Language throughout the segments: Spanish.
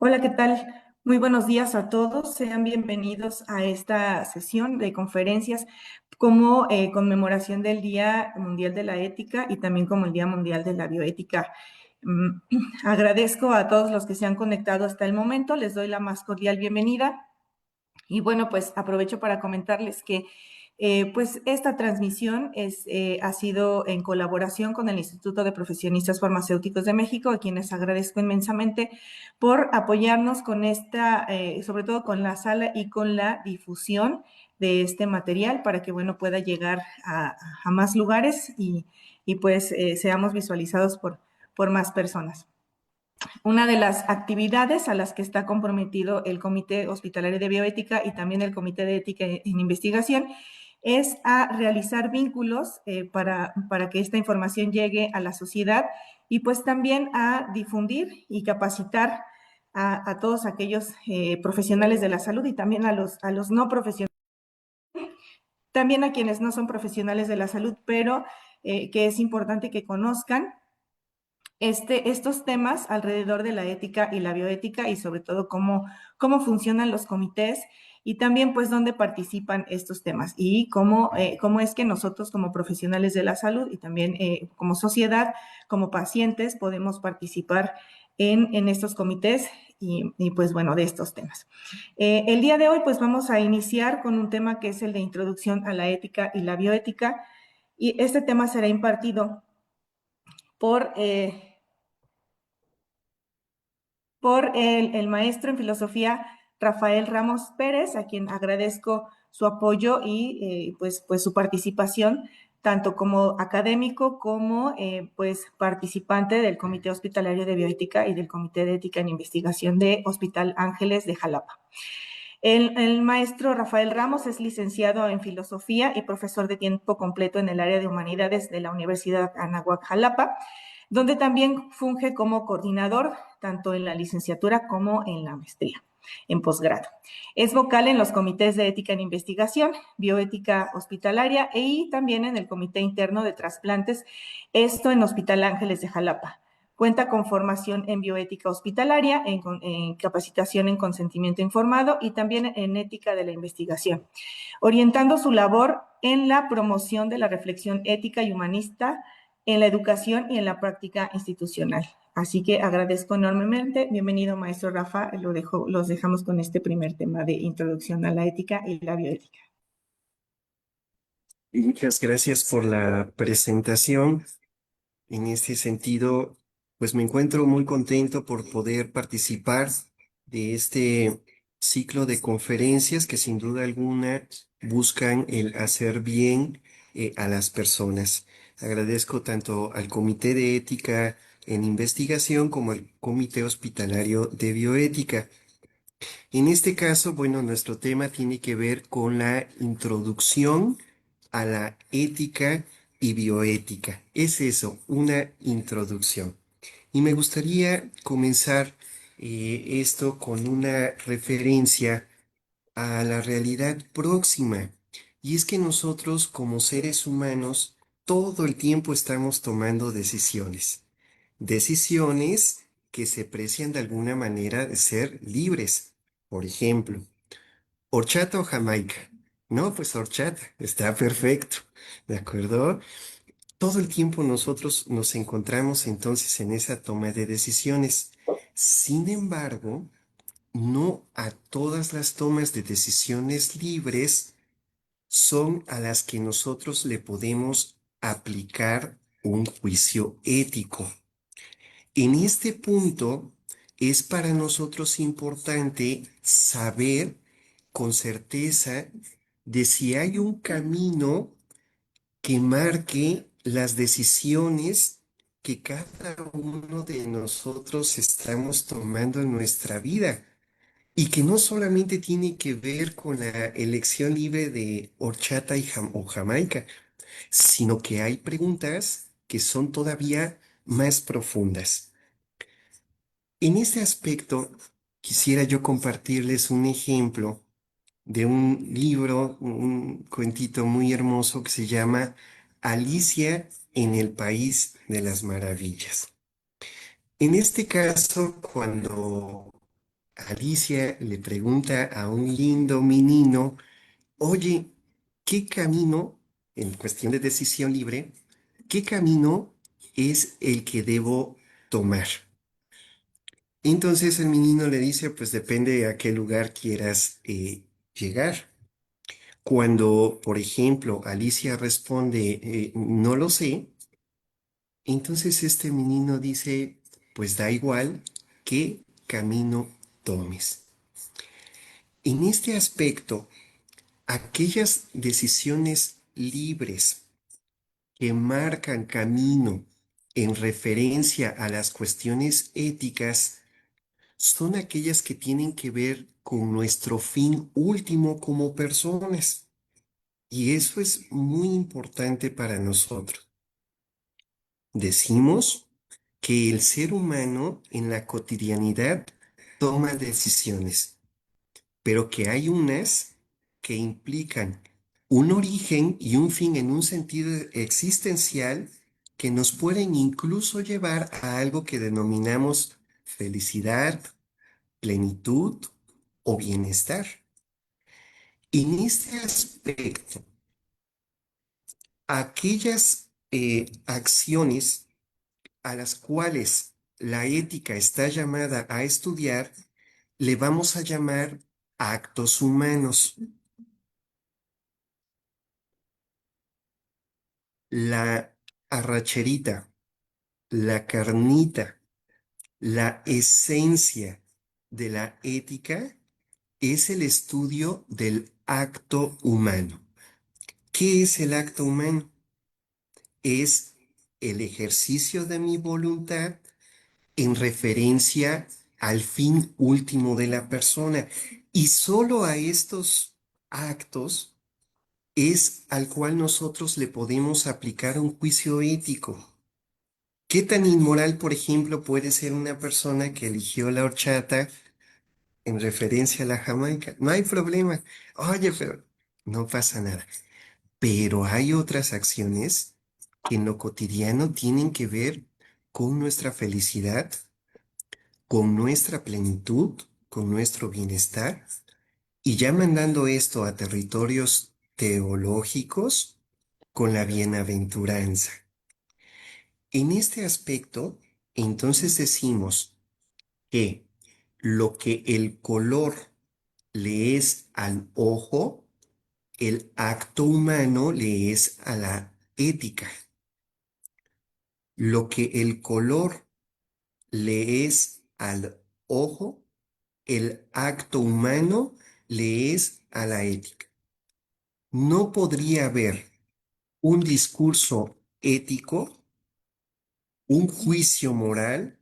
Hola, ¿qué tal? Muy buenos días a todos. Sean bienvenidos a esta sesión de conferencias como conmemoración del Día Mundial de la Ética y también como el Día Mundial de la Bioética. Mm, Agradezco a todos los que se han conectado hasta el momento. Les doy la más cordial bienvenida. Y bueno, pues aprovecho para comentarles que pues esta transmisión ha sido en colaboración con el Instituto de Profesionistas Farmacéuticos de México, a quienes agradezco inmensamente por apoyarnos con sobre todo con la sala y con la difusión de este material para que, bueno, pueda llegar a más lugares y pues seamos visualizados por más personas. Una de las actividades a las que está comprometido el Comité Hospitalario de Bioética y también el Comité de Ética en Investigación es a realizar vínculos para que esta información llegue a la sociedad y pues también a difundir y capacitar a todos aquellos profesionales de la salud y también a los no profesionales, también a quienes no son profesionales de la salud, pero que es importante que conozcan estos temas alrededor de la ética y la bioética y sobre todo cómo funcionan los comités y también pues dónde participan estos temas y cómo es que nosotros como profesionales de la salud y también como sociedad, como pacientes, podemos participar en estos comités y pues bueno, de estos temas. El día de hoy pues vamos a iniciar con un tema que es el de introducción a la ética y la bioética y este tema será impartido por por el maestro en filosofía Rafael Ramos Pérez, a quien agradezco su apoyo y pues su participación, tanto como académico como pues participante del Comité Hospitalario de Bioética y del Comité de Ética en Investigación de Hospital Ángeles de Jalapa. El maestro Rafael Ramos es licenciado en filosofía y profesor de tiempo completo en el área de humanidades de la Universidad Anáhuac Jalapa, donde también funge como coordinador tanto en la licenciatura como en la maestría, en posgrado. Es vocal en los comités de ética en investigación, bioética hospitalaria y también en el comité interno de trasplantes, esto en Hospital Ángeles de Jalapa. Cuenta con formación en bioética hospitalaria, en capacitación en consentimiento informado y también en ética de la investigación, orientando su labor en la promoción de la reflexión ética y humanista en la educación y en la práctica institucional. Así que agradezco enormemente. Bienvenido, maestro Rafa. Los dejamos con este primer tema de introducción a la ética y la bioética. Muchas gracias por la presentación. En este sentido, pues me encuentro muy contento por poder participar de este ciclo de conferencias que sin duda alguna buscan el hacer bien a las personas. Agradezco tanto al Comité de Ética en Investigación como al Comité Hospitalario de Bioética. En este caso, bueno, nuestro tema tiene que ver con la introducción a la ética y bioética. Es eso, una introducción. Y me gustaría comenzar esto con una referencia a la realidad próxima. Y es que nosotros como seres humanos todo el tiempo estamos tomando decisiones. Decisiones que se precian de alguna manera de ser libres. Por ejemplo, horchata o Jamaica. No, pues horchata, está perfecto, ¿de acuerdo? Todo el tiempo nosotros nos encontramos entonces en esa toma de decisiones. Sin embargo, no a todas las tomas de decisiones libres son a las que nosotros le podemos aplicar un juicio ético. En este punto es para nosotros importante saber con certeza de si hay un camino que marque las decisiones que cada uno de nosotros estamos tomando en nuestra vida y que no solamente tiene que ver con la elección libre de horchata o Jamaica, sino que hay preguntas que son todavía más profundas. En este aspecto, quisiera yo compartirles un ejemplo de un libro, un cuentito muy hermoso que se llama Alicia en el País de las Maravillas. En este caso, cuando Alicia le pregunta a un lindo menino, oye, ¿qué camino, en cuestión de decisión libre, qué camino es el que debo tomar? Entonces el menino le dice, pues depende a qué lugar quieras llegar. Cuando, por ejemplo, Alicia responde, no lo sé, entonces este menino dice, pues da igual qué camino tomes. En este aspecto, aquellas decisiones libres que marcan camino en referencia a las cuestiones éticas son aquellas que tienen que ver con nuestro fin último como personas. Y eso es muy importante para nosotros. Decimos que el ser humano en la cotidianidad toma decisiones, pero que hay unas que implican un origen y un fin en un sentido existencial que nos pueden incluso llevar a algo que denominamos felicidad, plenitud o bienestar. En este aspecto, aquellas acciones a las cuales la ética está llamada a estudiar, le vamos a llamar actos humanos. La arracherita, la carnita, la esencia de la ética es el estudio del acto humano. ¿Qué es el acto humano? Es el ejercicio de mi voluntad en referencia al fin último de la persona. Y solo a estos actos es al cual nosotros le podemos aplicar un juicio ético. ¿Qué tan inmoral, por ejemplo, puede ser una persona que eligió la horchata en referencia a la Jamaica? No hay problema. Oye, pero no pasa nada. Pero hay otras acciones que en lo cotidiano tienen que ver con nuestra felicidad, con nuestra plenitud, con nuestro bienestar, y ya mandando esto a territorios teológicos, con la bienaventuranza. En este aspecto, entonces decimos que lo que el color le es al ojo, el acto humano le es a la ética. Lo que el color le es al ojo, el acto humano le es a la ética. No podría haber un discurso ético, un juicio moral,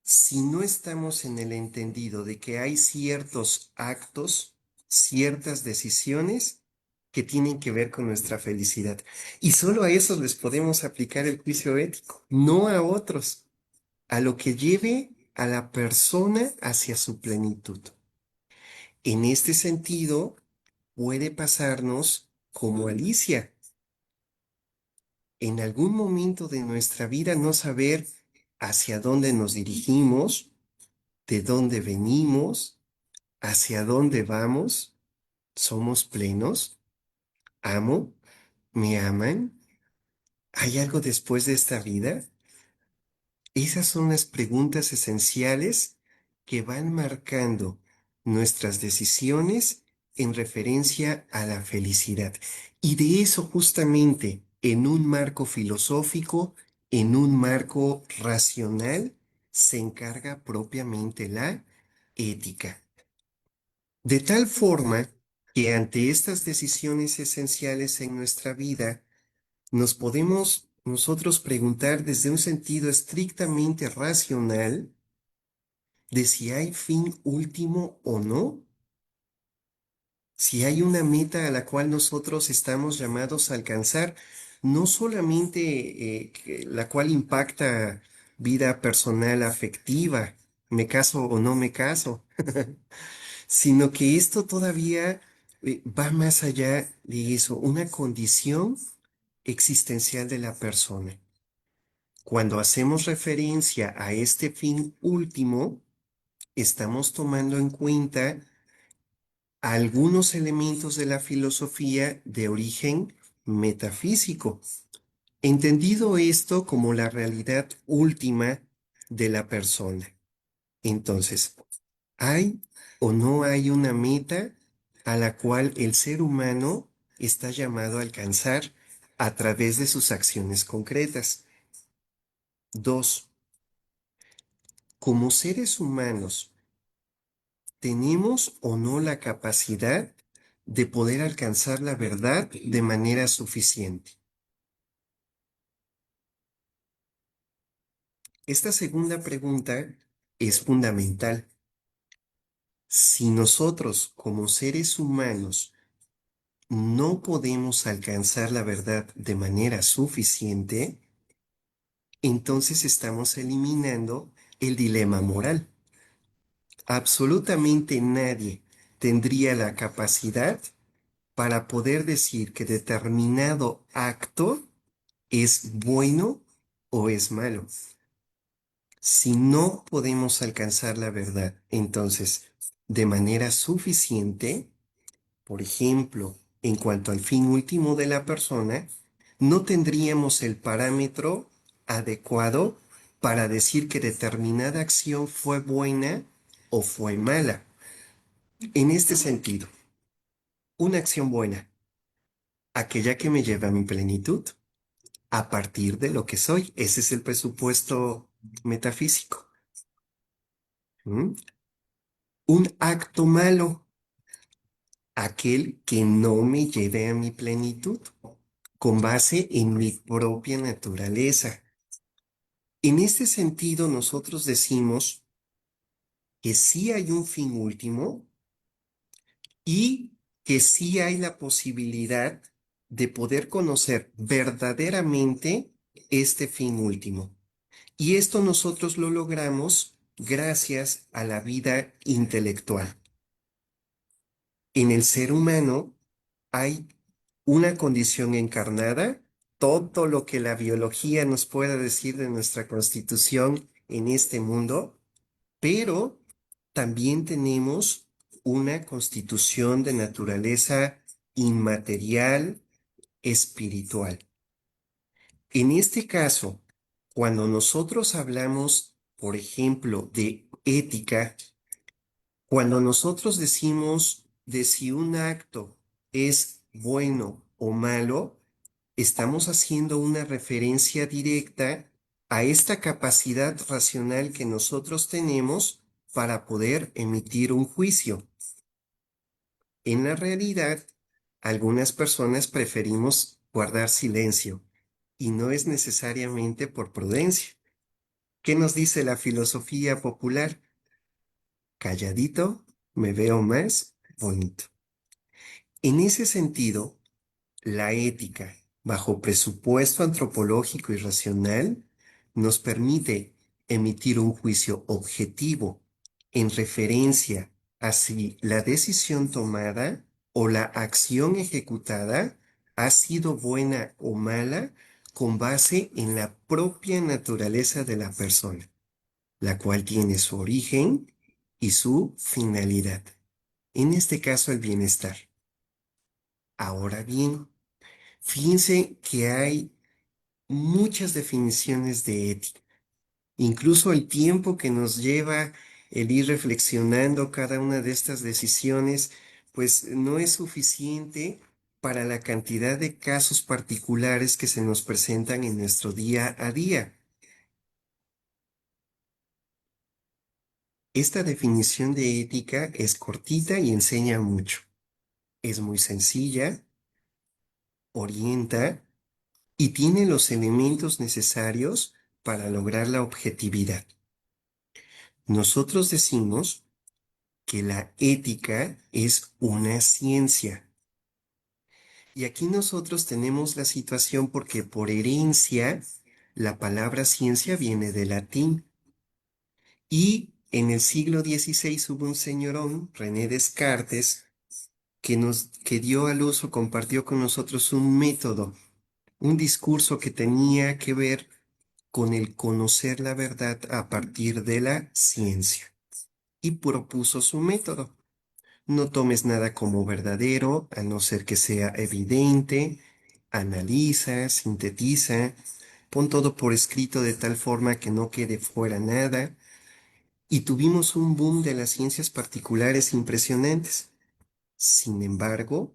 si no estamos en el entendido de que hay ciertos actos, ciertas decisiones que tienen que ver con nuestra felicidad. Y solo a esos les podemos aplicar el juicio ético, no a otros, a lo que lleve a la persona hacia su plenitud. En este sentido, puede pasarnos como Alicia, en algún momento de nuestra vida no saber hacia dónde nos dirigimos, de dónde venimos, hacia dónde vamos, somos plenos, amo, me aman, ¿hay algo después de esta vida? Esas son las preguntas esenciales que van marcando nuestras decisiones en referencia a la felicidad. Y de eso justamente en un marco filosófico, en un marco racional, se encarga propiamente la ética. De tal forma que ante estas decisiones esenciales en nuestra vida, nos podemos nosotros preguntar desde un sentido estrictamente racional de si hay fin último o no, si hay una meta a la cual nosotros estamos llamados a alcanzar, no solamente la cual impacta vida personal, afectiva, me caso o no me caso, sino que esto todavía va más allá de eso, una condición existencial de la persona. Cuando hacemos referencia a este fin último, estamos tomando en cuenta algunos elementos de la filosofía de origen metafísico, entendido esto como la realidad última de la persona. Entonces, ¿hay o no hay una meta a la cual el ser humano está llamado a alcanzar a través de sus acciones concretas? Dos, como seres humanos, ¿tenemos o no la capacidad de poder alcanzar la verdad de manera suficiente? Esta segunda pregunta es fundamental. Si nosotros como seres humanos no podemos alcanzar la verdad de manera suficiente, entonces estamos eliminando el dilema moral. Absolutamente nadie tendría la capacidad para poder decir que determinado acto es bueno o es malo. Si no podemos alcanzar la verdad, entonces, de manera suficiente, por ejemplo, en cuanto al fin último de la persona, no tendríamos el parámetro adecuado para decir que determinada acción fue buena o fue mala. En este sentido, una acción buena, aquella que me lleva a mi plenitud, a partir de lo que soy. Ese es el presupuesto metafísico. ¿Mm? Un acto malo, aquel que no me lleve a mi plenitud, con base en mi propia naturaleza. En este sentido, nosotros decimos que sí hay un fin último y que sí hay la posibilidad de poder conocer verdaderamente este fin último. Y esto nosotros lo logramos gracias a la vida intelectual. En el ser humano hay una condición encarnada, todo lo que la biología nos pueda decir de nuestra constitución en este mundo, pero también tenemos una constitución de naturaleza inmaterial, espiritual. En este caso, cuando nosotros hablamos, por ejemplo, de ética, cuando nosotros decimos de si un acto es bueno o malo, estamos haciendo una referencia directa a esta capacidad racional que nosotros tenemos para poder emitir un juicio. En la realidad, algunas personas preferimos guardar silencio y no es necesariamente por prudencia. ¿Qué nos dice la filosofía popular? Calladito, me veo más bonito. En ese sentido, la ética, bajo presupuesto antropológico y racional, nos permite emitir un juicio objetivo en referencia a si la decisión tomada o la acción ejecutada ha sido buena o mala con base en la propia naturaleza de la persona, la cual tiene su origen y su finalidad. En este caso, el bienestar. Ahora bien, fíjense que hay muchas definiciones de ética. Incluso el tiempo que nos lleva el ir reflexionando cada una de estas decisiones, pues no es suficiente para la cantidad de casos particulares que se nos presentan en nuestro día a día. Esta definición de ética es cortita y enseña mucho. Es muy sencilla, orienta y tiene los elementos necesarios para lograr la objetividad. Nosotros decimos que la ética es una ciencia. Y aquí nosotros tenemos la situación porque por herencia la palabra ciencia viene del latín. Y en el siglo XVI hubo un señorón, René Descartes, que dio al uso, compartió con nosotros un método, un discurso que tenía que ver con el conocer la verdad a partir de la ciencia. y propuso su método. No tomes nada como verdadero, a no ser que sea evidente. Analiza, sintetiza, pon todo por escrito de tal forma que no quede fuera nada. Y tuvimos un boom de las ciencias particulares impresionantes. Sin embargo,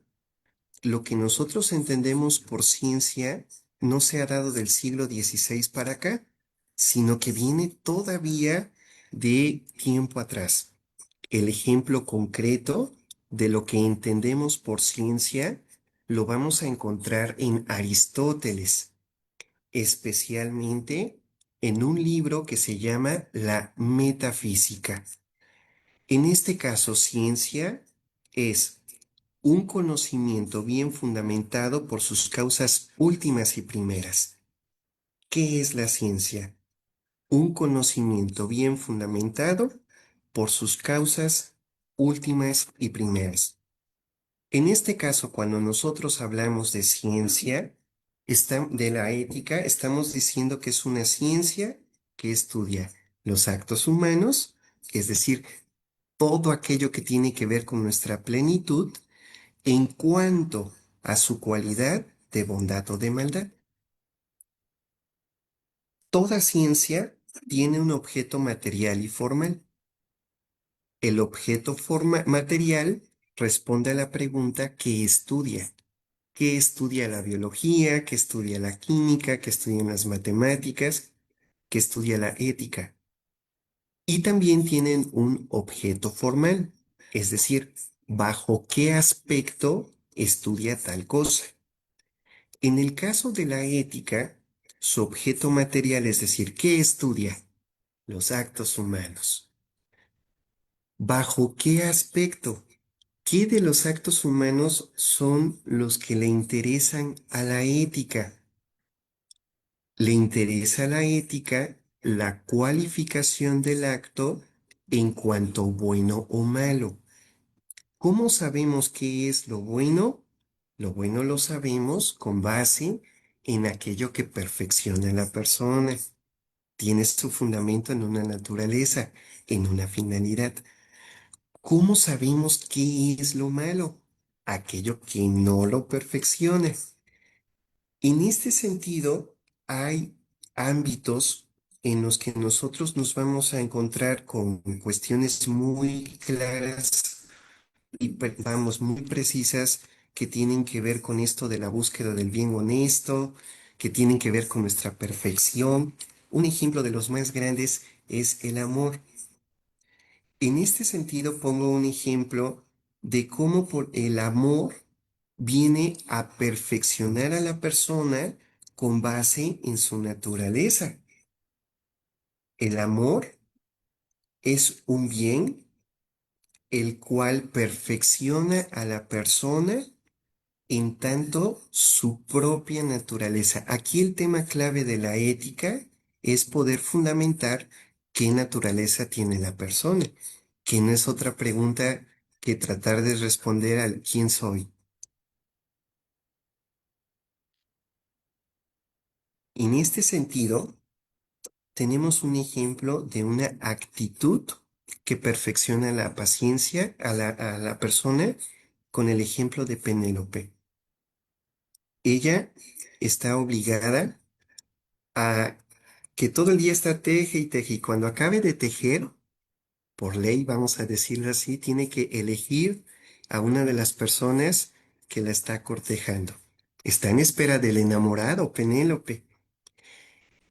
lo que nosotros entendemos por ciencia no se ha dado del siglo XVI para acá, sino que viene todavía de tiempo atrás. El ejemplo concreto de lo que entendemos por ciencia lo vamos a encontrar en Aristóteles, especialmente en un libro que se llama La Metafísica. En este caso, ciencia es un conocimiento bien fundamentado por sus causas últimas y primeras. ¿Qué es la ciencia? Un conocimiento bien fundamentado por sus causas últimas y primeras. En este caso, cuando nosotros hablamos de ciencia, de la ética, estamos diciendo que es una ciencia que estudia los actos humanos, es decir, todo aquello que tiene que ver con nuestra plenitud en cuanto a su cualidad de bondad o de maldad. Toda ciencia tiene un objeto material y formal. El objeto material responde a la pregunta ¿qué estudia? ¿Qué estudia la biología? ¿Qué estudia la química? ¿Qué estudian las matemáticas? ¿Qué estudia la ética? Y también tienen un objeto formal, es decir, bajo qué aspecto estudia tal cosa. En el caso de la ética, su objeto material, es decir, ¿qué estudia? Los actos humanos. ¿Bajo qué aspecto? ¿Qué de los actos humanos son los que le interesan a la ética? Le interesa a la ética la cualificación del acto en cuanto bueno o malo. ¿Cómo sabemos qué es lo bueno? Lo bueno lo sabemos con base en aquello que perfecciona a la persona. Tiene su fundamento en una naturaleza, en una finalidad. ¿Cómo sabemos qué es lo malo? Aquello que no lo perfecciona. En este sentido, hay ámbitos en los que nosotros nos vamos a encontrar con cuestiones muy claras y vamos muy precisas que tienen que ver con esto de la búsqueda del bien honesto, que tienen que ver con nuestra perfección. Un ejemplo de los más grandes es el amor. En este sentido, pongo un ejemplo de cómo por el amor viene a perfeccionar a la persona con base en su naturaleza. El amor es un bien el cual perfecciona a la persona en tanto su propia naturaleza. Aquí el tema clave de la ética es poder fundamentar qué naturaleza tiene la persona, que no es otra pregunta que tratar de responder al quién soy. En este sentido, tenemos un ejemplo de una actitud que perfecciona la paciencia a la persona con el ejemplo de Penélope. Ella está obligada a que todo el día está teje y teje y cuando acabe de tejer, por ley, vamos a decirlo así, tiene que elegir a una de las personas que la está cortejando. Está en espera del enamorado, Penélope.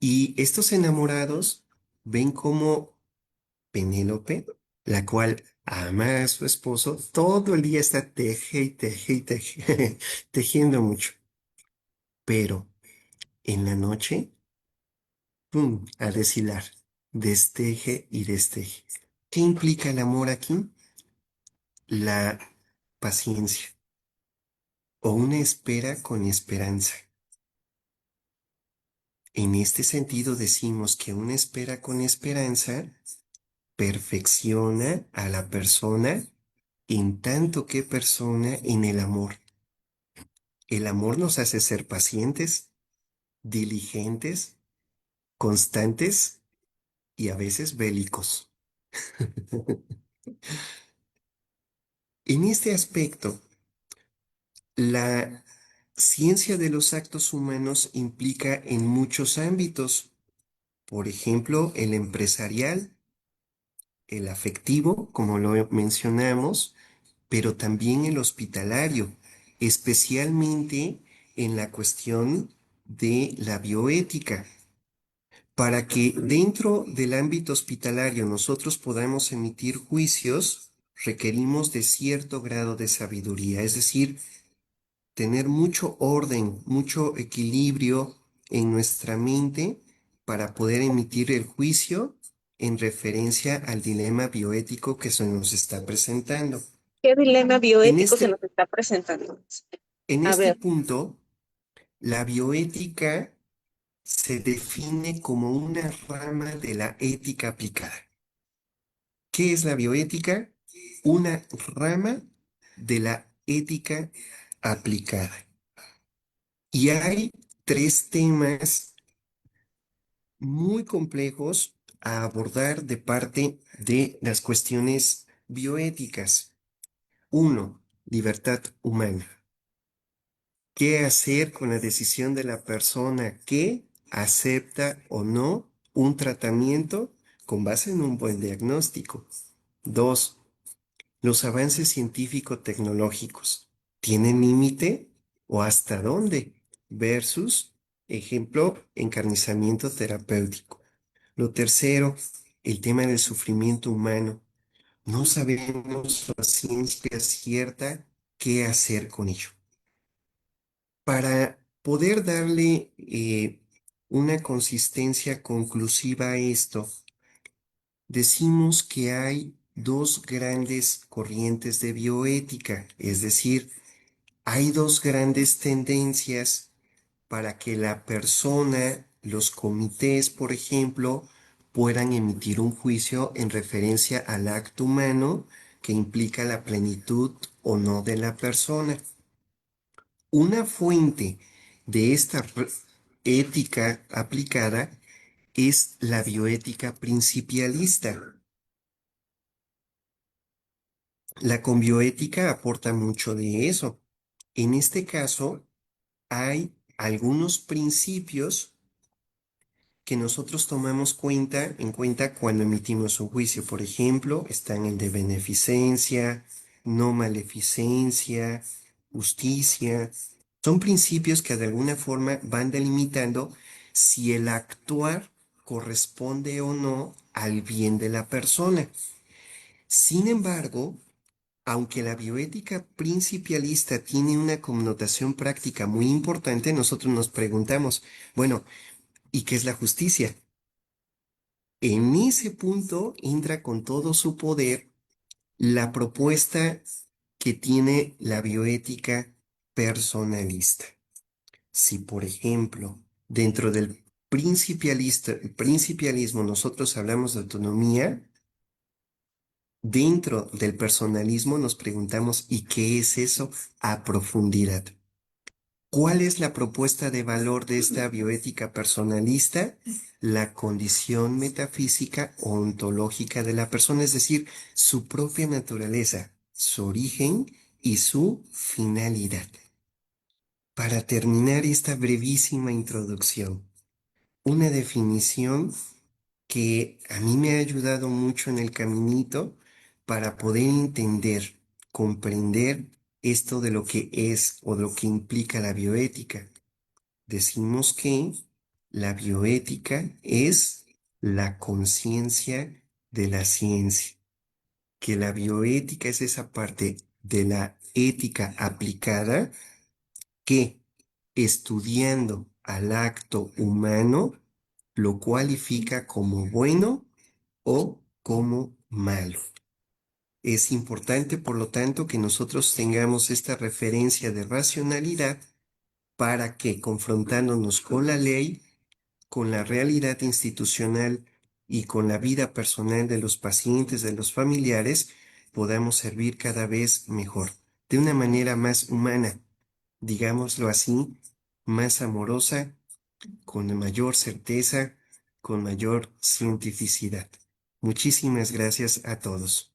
Y estos enamorados ven como Penélope, la cual ama a su esposo, todo el día está teje y teje y teje, tejiendo mucho. Pero en la noche, ¡pum!, a deshilar, desteje y desteje. ¿Qué implica el amor aquí? La paciencia o una espera con esperanza. En este sentido decimos que una espera con esperanza perfecciona a la persona en tanto que persona en el amor. El amor nos hace ser pacientes, diligentes, constantes y a veces bélicos. En este aspecto, la ciencia de los actos humanos implica en muchos ámbitos, por ejemplo, el empresarial, el afectivo, como lo mencionamos, pero también el hospitalario, especialmente en la cuestión de la bioética. Para que dentro del ámbito hospitalario nosotros podamos emitir juicios, requerimos de cierto grado de sabiduría, es decir, tener mucho orden, mucho equilibrio en nuestra mente para poder emitir el juicio en referencia al dilema bioético que se nos está presentando. ¿Qué dilema En bioético se este, nos está presentando? en A este ver, punto, la bioética se define como una rama de la ética aplicada. ¿Qué es la bioética? Una rama de la ética aplicada. Y hay tres temas muy complejos a abordar de parte de las cuestiones bioéticas. Uno, libertad humana. ¿Qué hacer con la decisión de la persona que acepta o no un tratamiento con base en un buen diagnóstico? Dos, los avances científico-tecnológicos. ¿Tienen límite o hasta dónde? Versus, ejemplo, encarnizamiento terapéutico. Lo tercero, el tema del sufrimiento humano. No sabemos a ciencia cierta qué hacer con ello. Para poder darle una consistencia conclusiva a esto, decimos que hay dos grandes corrientes de bioética, es decir, hay dos grandes tendencias para que la persona, los comités, por ejemplo, puedan emitir un juicio en referencia al acto humano que implica la plenitud o no de la persona. Una fuente de esta ética aplicada es la bioética principialista. La conbioética aporta mucho de eso. En este caso, hay algunos principios que nosotros tomamos en cuenta cuando emitimos un juicio. Por ejemplo, están el de beneficencia, no maleficencia, justicia. Son principios que de alguna forma van delimitando si el actuar corresponde o no al bien de la persona. Sin embargo, aunque la bioética principialista tiene una connotación práctica muy importante, nosotros nos preguntamos, bueno, ¿y qué es la justicia? En ese punto entra con todo su poder la propuesta que tiene la bioética personalista. Si, por ejemplo, dentro del principialismo nosotros hablamos de autonomía, dentro del personalismo nos preguntamos, ¿y qué es eso a profundidad? ¿Cuál es la propuesta de valor de esta bioética personalista? La condición metafísica o ontológica de la persona, es decir, su propia naturaleza, su origen y su finalidad. Para terminar esta brevísima introducción, una definición que a mí me ha ayudado mucho en el caminito para poder entender, comprender esto de lo que es o de lo que implica la bioética. Decimos que la bioética es la conciencia de la ciencia, que la bioética es esa parte de la ética aplicada que, estudiando al acto humano, lo cualifica como bueno o como malo. Es importante, por lo tanto, que nosotros tengamos esta referencia de racionalidad para que, confrontándonos con la ley, con la realidad institucional y con la vida personal de los pacientes, de los familiares, podamos servir cada vez mejor, de una manera más humana, digámoslo así, más amorosa, con mayor certeza, con mayor cientificidad. Muchísimas gracias a todos.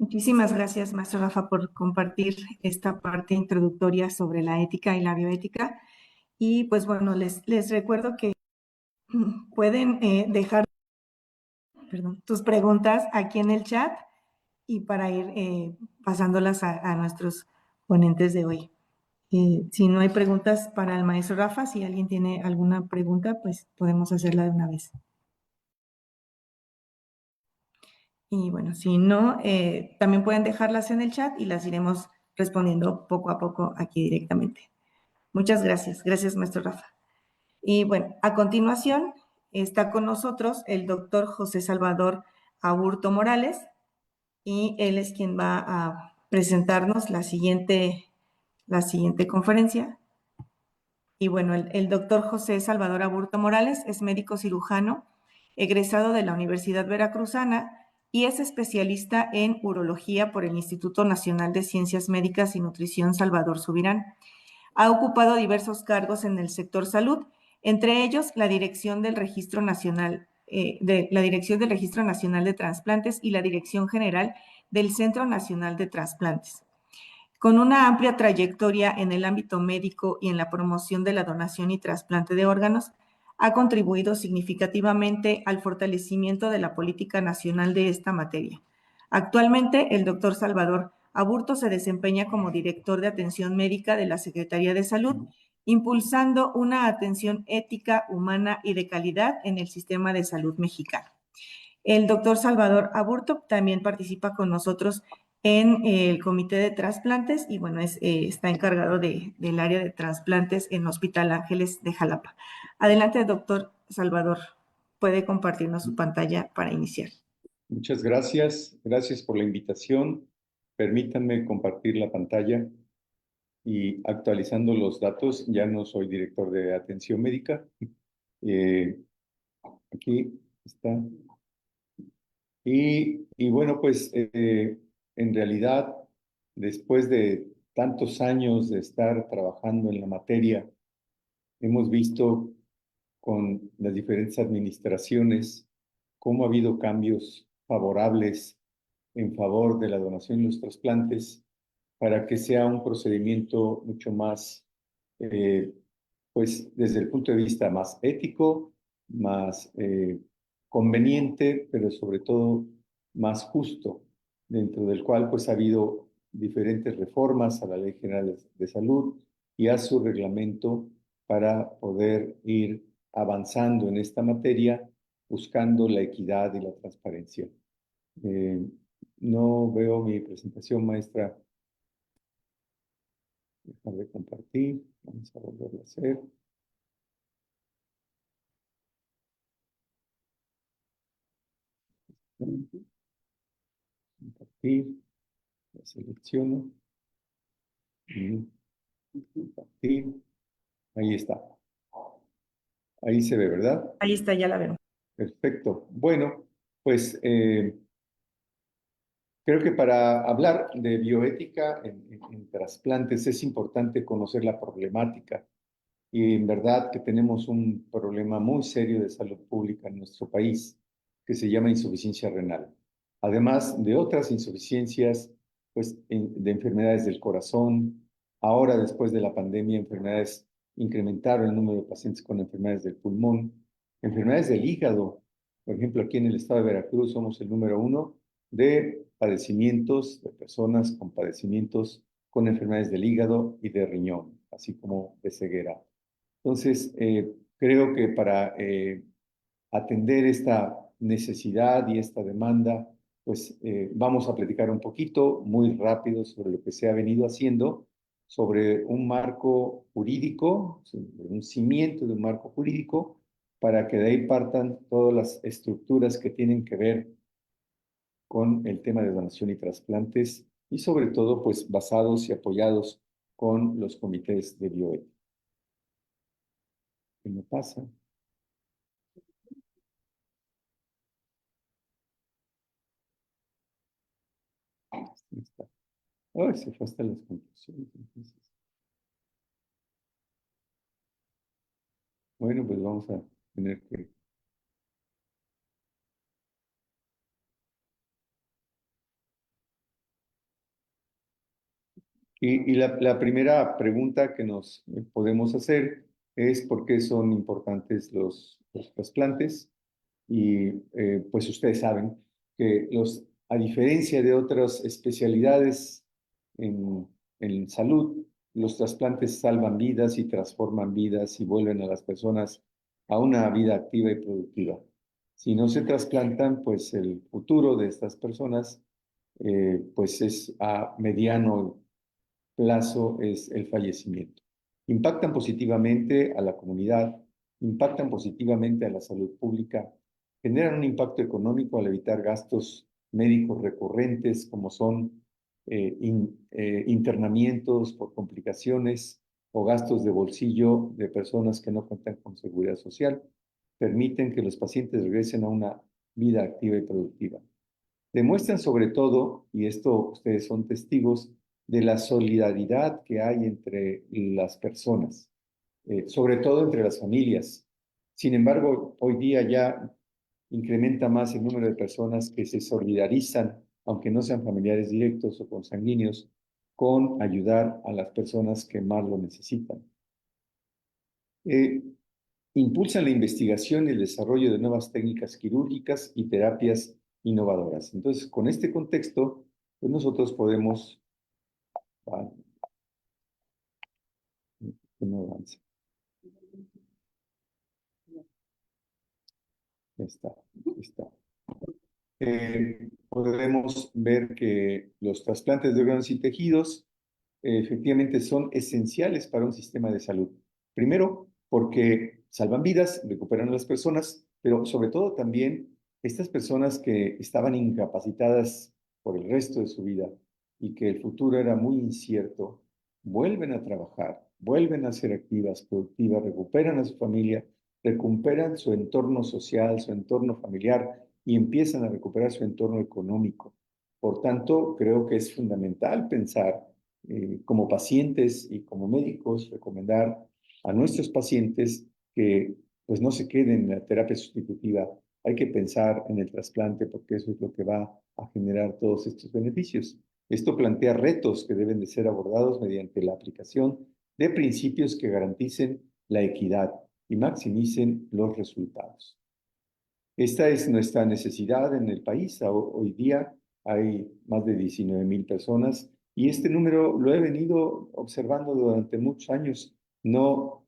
Muchísimas gracias, maestro Rafa, por compartir esta parte introductoria sobre la ética y la bioética. Y pues bueno, les recuerdo que pueden dejar, perdón, tus preguntas aquí en el chat y para ir pasándolas a nuestros ponentes de hoy. Si no hay preguntas para el maestro Rafa, si alguien tiene alguna pregunta, pues podemos hacerla de una vez. Y bueno, si no, también pueden dejarlas en el chat y las iremos respondiendo poco a poco aquí directamente. Muchas gracias. Gracias, maestro Rafa. Y bueno, a continuación está con nosotros el doctor José Salvador Aburto Morales y él es quien va a presentarnos la siguiente conferencia. Y bueno, el doctor José Salvador Aburto Morales es médico cirujano, egresado de la Universidad Veracruzana y es especialista en urología por el Instituto Nacional de Ciencias Médicas y Nutrición Salvador Subirán. Ha ocupado diversos cargos en el sector salud, entre ellos la dirección del Registro Nacional de Trasplantes y la Dirección General del Centro Nacional de Trasplantes. Con una amplia trayectoria en el ámbito médico y en la promoción de la donación y trasplante de órganos, ha contribuido significativamente al fortalecimiento de la política nacional de esta materia. Actualmente, el doctor Salvador Aburto se desempeña como director de atención médica de la Secretaría de Salud, impulsando una atención ética, humana y de calidad en el sistema de salud mexicano. El doctor Salvador Aburto también participa con nosotros en el comité de trasplantes y bueno, está encargado del área de trasplantes en Hospital Ángeles de Jalapa. Adelante, doctor Salvador. Puede compartirnos su pantalla para iniciar. Muchas gracias. Gracias por la invitación. Permítanme compartir la pantalla y actualizando los datos. Ya no soy director de atención médica. Aquí está. Y bueno, pues en realidad, después de tantos años de estar trabajando en la materia, hemos visto con las diferentes administraciones cómo ha habido cambios favorables en favor de la donación y los trasplantes para que sea un procedimiento mucho más, pues desde el punto de vista más ético, más conveniente, pero sobre todo más justo, dentro del cual pues ha habido diferentes reformas a la Ley General de Salud y a su reglamento para poder ir avanzando en esta materia, buscando la equidad y la transparencia. No veo mi presentación, maestra. Dejar de compartir. Vamos a volverlo a hacer. Compartir. La selecciono. Y compartir. Ahí está. Ahí se ve, ¿verdad? Ahí está, ya la vemos. Perfecto. Bueno, pues creo que para hablar de bioética en trasplantes es importante conocer la problemática. Y en verdad que tenemos un problema muy serio de salud pública en nuestro país que se llama insuficiencia renal. Además de otras insuficiencias, pues de enfermedades del corazón. Ahora, después de la pandemia, enfermedades incrementaron el número de pacientes con enfermedades del pulmón, enfermedades del hígado. Por ejemplo, aquí en el estado de Veracruz somos el número 1 de padecimientos, de personas con padecimientos con enfermedades del hígado y de riñón, así como de ceguera. Entonces, creo que para atender esta necesidad y esta demanda, pues vamos a platicar un poquito, muy rápido, sobre lo que se ha venido haciendo, sobre un marco jurídico, sobre un cimiento de un marco jurídico, para que de ahí partan todas las estructuras que tienen que ver con el tema de donación y trasplantes y sobre todo, pues basados y apoyados con los comités de bioética. ¿Qué me pasa? Está. Ay, se fue hasta las conclusiones. Entonces. Bueno, pues vamos a tener que... Y la primera pregunta que nos podemos hacer es por qué son importantes los trasplantes. Y pues ustedes saben que a diferencia de otras especialidades en, en salud, los trasplantes salvan vidas y transforman vidas y vuelven a las personas a una vida activa y productiva. Si no se trasplantan, pues el futuro de estas personas pues es a mediano plazo es el fallecimiento. Impactan positivamente a la comunidad, impactan positivamente a la salud pública, generan un impacto económico al evitar gastos médicos recurrentes como son internamientos por complicaciones o gastos de bolsillo de personas que no cuentan con seguridad social. Permiten que los pacientes regresen a una vida activa y productiva. Demuestran sobre todo, y esto ustedes son testigos, de la solidaridad que hay entre las personas, sobre todo entre las familias. Sin embargo, hoy día ya incrementa más el número de personas que se solidarizan, aunque no sean familiares directos o consanguíneos, con ayudar a las personas que más lo necesitan. Eh, Impulsan la investigación y el desarrollo de nuevas técnicas quirúrgicas y terapias innovadoras. Entonces, con este contexto, pues nosotros podemos... no avance. Ya está, ya está. Podemos ver que los trasplantes de órganos y tejidos efectivamente son esenciales para un sistema de salud. Primero, porque salvan vidas, recuperan a las personas, pero sobre todo también estas personas que estaban incapacitadas por el resto de su vida y que el futuro era muy incierto, vuelven a trabajar, vuelven a ser activas, productivas, recuperan a su familia, recuperan su entorno social, su entorno familiar y empiezan a recuperar su entorno económico. Por tanto, creo que es fundamental pensar como pacientes y como médicos, recomendar a nuestros pacientes que pues no se queden en la terapia sustitutiva. Hay que pensar en el trasplante porque eso es lo que va a generar todos estos beneficios. Esto plantea retos que deben de ser abordados mediante la aplicación de principios que garanticen la equidad y maximicen los resultados. Esta es nuestra necesidad en el país. Hoy día hay más de 19,000 personas y este número lo he venido observando durante muchos años. No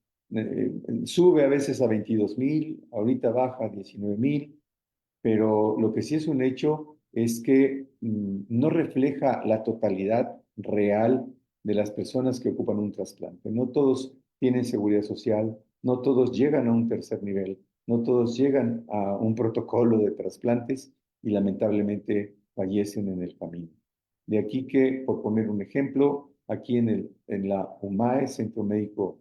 sube a veces a 22,000, ahorita baja a 19,000, pero lo que sí es un hecho es que no refleja la totalidad real de las personas que ocupan un trasplante. No todos tienen seguridad social, no todos llegan a un tercer nivel, no todos llegan a un protocolo de trasplantes y lamentablemente fallecen en el camino. De aquí que, por poner un ejemplo, aquí en la UMAE, Centro Médico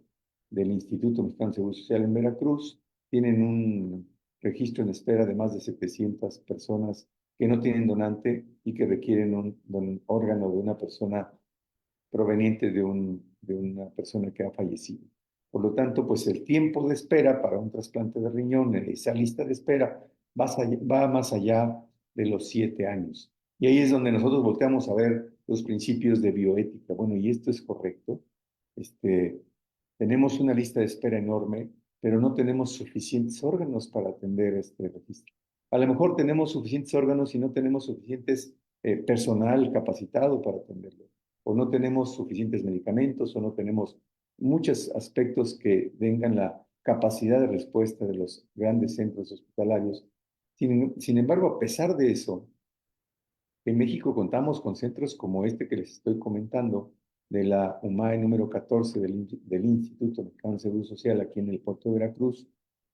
del Instituto Mexicano de Seguro Social en Veracruz, tienen un registro en espera de más de 700 personas que no tienen donante y que requieren un órgano de una persona proveniente de una persona que ha fallecido. Por lo tanto, pues el tiempo de espera para un trasplante de riñón, esa lista de espera, va más allá de los 7 años. Y ahí es donde nosotros volteamos a ver los principios de bioética. Bueno, y esto es correcto. Tenemos una lista de espera enorme, pero no tenemos suficientes órganos para atender este registro. A lo mejor tenemos suficientes órganos y no tenemos suficientes personal capacitado para atenderlo, o no tenemos suficientes medicamentos, o no tenemos muchos aspectos que tengan la capacidad de respuesta de los grandes centros hospitalarios. Sin embargo, a pesar de eso, en México contamos con centros como este que les estoy comentando, de la UMAE número 14 del Instituto Mexicano de Seguro Social aquí en el puerto de Veracruz,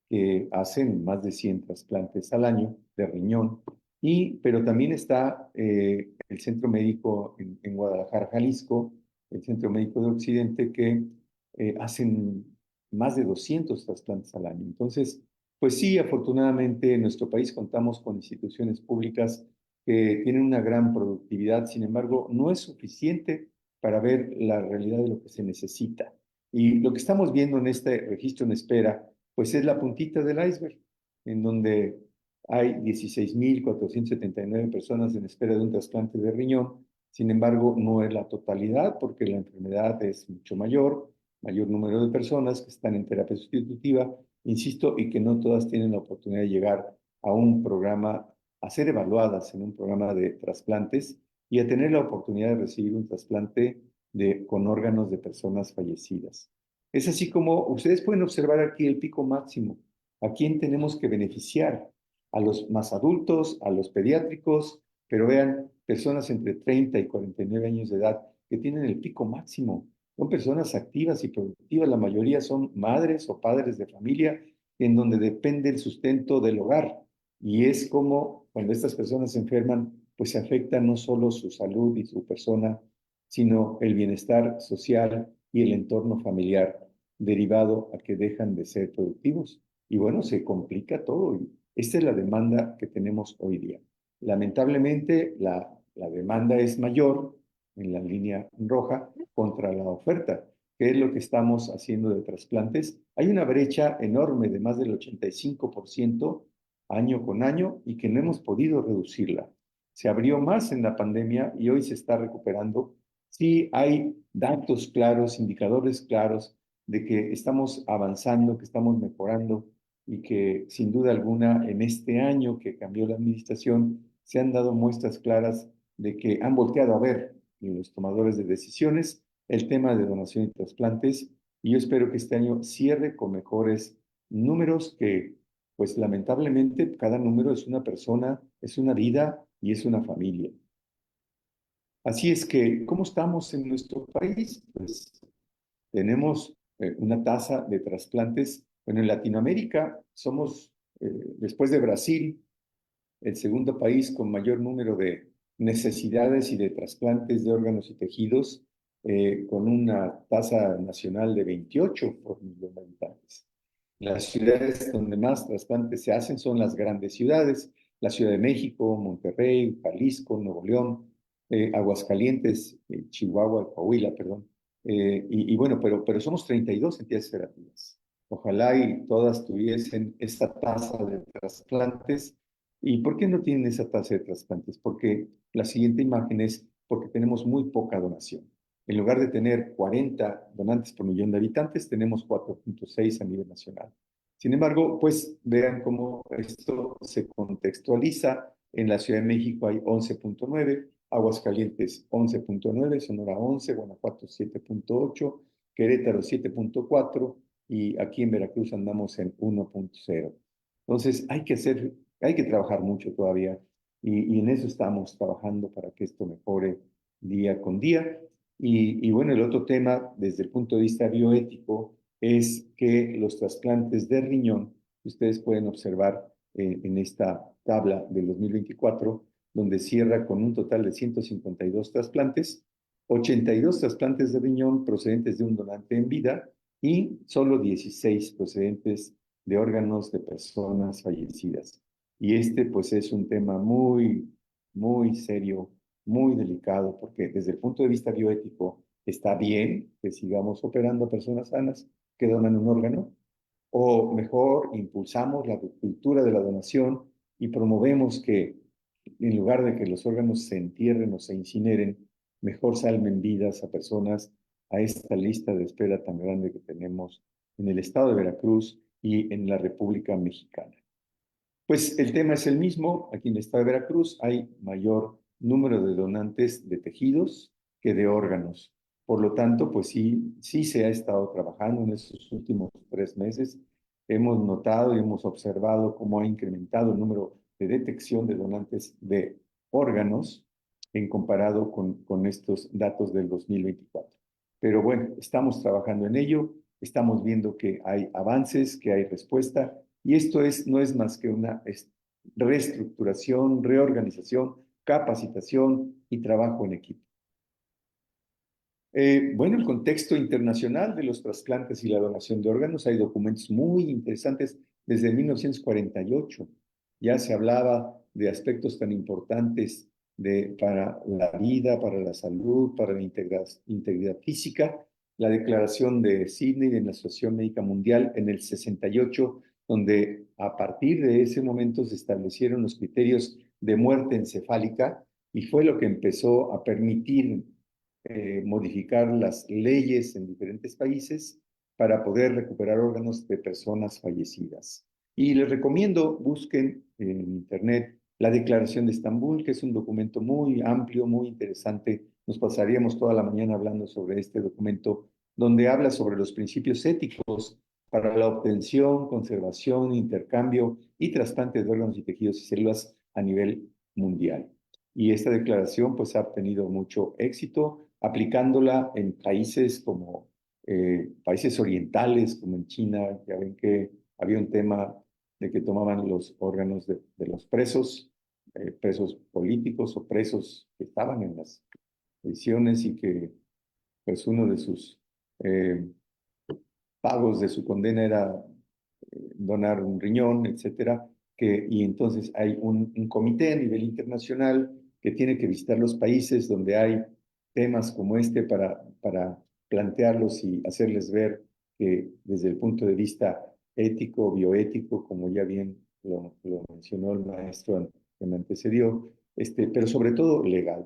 que hacen más de 100 trasplantes al año de riñón. Pero también está el Centro Médico en Guadalajara, Jalisco, el Centro Médico de Occidente, que hacen más de 200 trasplantes al año. Entonces, pues sí, afortunadamente en nuestro país contamos con instituciones públicas que tienen una gran productividad, sin embargo, no es suficiente para ver la realidad de lo que se necesita. Y lo que estamos viendo en este registro en espera, pues es la puntita del iceberg, en donde hay 16,479 personas en espera de un trasplante de riñón, Sin embargo, no es la totalidad porque la enfermedad es mucho mayor número de personas que están en terapia sustitutiva, insisto, y que no todas tienen la oportunidad de llegar a un programa, a ser evaluadas en un programa de trasplantes y a tener la oportunidad de recibir un trasplante con órganos de personas fallecidas. Es así como ustedes pueden observar aquí el pico máximo. ¿A quién tenemos que beneficiar? A los más adultos, a los pediátricos, pero vean, personas entre 30 y 49 años de edad que tienen el pico máximo. Son personas activas y productivas, la mayoría son madres o padres de familia en donde depende el sustento del hogar. Y es como cuando estas personas se enferman, pues se afecta no solo su salud y su persona, sino el bienestar social y el entorno familiar derivado a que dejan de ser productivos. Y bueno, se complica todo. Esta es la demanda que tenemos hoy día. Lamentablemente, la demanda es mayor en la línea roja contra la oferta, que es lo que estamos haciendo de trasplantes. Hay una brecha enorme de más del 85% año con año y que no hemos podido reducirla. Se abrió más en la pandemia y hoy se está recuperando. Sí hay datos claros, indicadores claros de que estamos avanzando, que estamos mejorando y que sin duda alguna en este año que cambió la administración se han dado muestras claras de que han volteado a ver los tomadores de decisiones el tema de donación y trasplantes y yo espero que este año cierre con mejores números que pues lamentablemente cada número es una persona, es una vida y es una familia. Así es que, ¿cómo estamos en nuestro país? Pues tenemos una tasa de trasplantes. Bueno, en Latinoamérica somos, después de Brasil, el segundo país con mayor número de necesidades y de trasplantes de órganos y tejidos, con una tasa nacional de 28 por millón de habitantes. Las ciudades donde más trasplantes se hacen son las grandes ciudades, la Ciudad de México, Monterrey, Jalisco, Nuevo León, Aguascalientes, Chihuahua, Coahuila, perdón. Y bueno, pero somos 32 entidades federativas. Ojalá y todas tuviesen esta tasa de trasplantes. ¿Y por qué no tienen esa tasa de trasplantes? Porque la siguiente imagen es porque tenemos muy poca donación. En lugar de tener 40 donantes por millón de habitantes, tenemos 4.6 a nivel nacional. Sin embargo, pues vean cómo esto se contextualiza. En la Ciudad de México hay 11.9, Aguascalientes 11.9, Sonora 11, Guanajuato 7.8, Querétaro 7.4 y aquí en Veracruz andamos en 1.0. Entonces hay que trabajar mucho todavía y en eso estamos trabajando para que esto mejore día con día. Y bueno, el otro tema desde el punto de vista bioético es que los trasplantes de riñón, ustedes pueden observar en esta tabla del 2024, donde cierra con un total de 152 trasplantes, 82 trasplantes de riñón procedentes de un donante en vida y solo 16 procedentes de órganos de personas fallecidas. Y este pues es un tema muy, muy serio, muy delicado, porque desde el punto de vista bioético está bien que sigamos operando a personas sanas que donan un órgano, o mejor impulsamos la cultura de la donación y promovemos que en lugar de que los órganos se entierren o se incineren, mejor salven vidas a personas a esta lista de espera tan grande que tenemos en el estado de Veracruz y en la República Mexicana. Pues el tema es el mismo. Aquí en el estado de Veracruz hay mayor número de donantes de tejidos que de órganos. Por lo tanto, pues sí se ha estado trabajando en estos últimos 3 meses. Hemos notado y hemos observado cómo ha incrementado el número de detección de donantes de órganos en comparado con estos datos del 2024. Pero bueno, estamos trabajando en ello, estamos viendo que hay avances, que hay respuesta y esto no es más que una reestructuración, reorganización, capacitación y trabajo en equipo. Bueno, el contexto internacional de los trasplantes y la donación de órganos, hay documentos muy interesantes desde 1948. Ya se hablaba de aspectos tan importantes para la vida, para la salud, para la integridad física. La declaración de Sydney de la Asociación Médica Mundial en el 68, donde a partir de ese momento se establecieron los criterios de muerte encefálica y fue lo que empezó a permitir modificar las leyes en diferentes países para poder recuperar órganos de personas fallecidas. Y les recomiendo, busquen en internet la Declaración de Estambul, que es un documento muy amplio, muy interesante. Nos pasaríamos toda la mañana hablando sobre este documento, donde habla sobre los principios éticos para la obtención, conservación, intercambio y trasplante de órganos y tejidos y células a nivel mundial. Y esta declaración pues ha obtenido mucho éxito aplicándola en países como países orientales, como en China. Ya ven que había un tema de que tomaban los órganos de los presos, presos políticos o presos que estaban en las prisiones y que pues uno de sus eh, pagos de su condena era donar un riñón, etcétera, y entonces hay un comité a nivel internacional que tiene que visitar los países donde hay temas como este para plantearlos y hacerles ver que desde el punto de vista ético, bioético, como ya bien lo mencionó el maestro que me antecedió, pero sobre todo legal,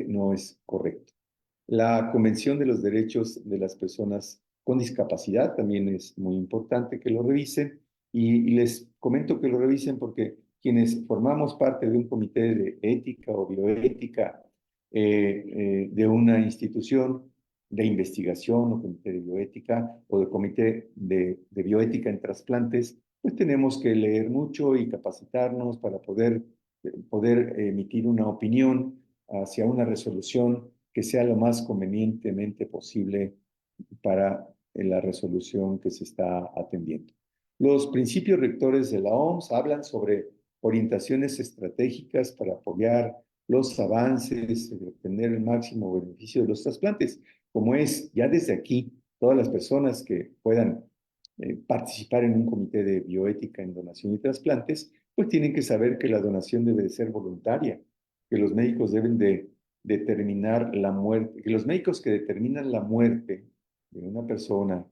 no es correcto. La Convención de los Derechos de las Personas con Discapacidad también es muy importante que lo revisen y les comento que lo revisen porque quienes formamos parte de un comité de ética o bioética de una institución de investigación o comité de bioética o de comité de bioética en trasplantes, pues tenemos que leer mucho y capacitarnos para poder emitir una opinión hacia una resolución que sea lo más convenientemente posible para la resolución que se está atendiendo. Los principios rectores de la OMS hablan sobre orientaciones estratégicas para apoyar los avances y obtener el máximo beneficio de los trasplantes, como es ya desde aquí todas las personas que puedan participar en un comité de bioética en donación y trasplantes, pues tienen que saber que la donación debe de ser voluntaria, que los médicos deben de determinar la muerte, que los médicos que determinan la muerte de una persona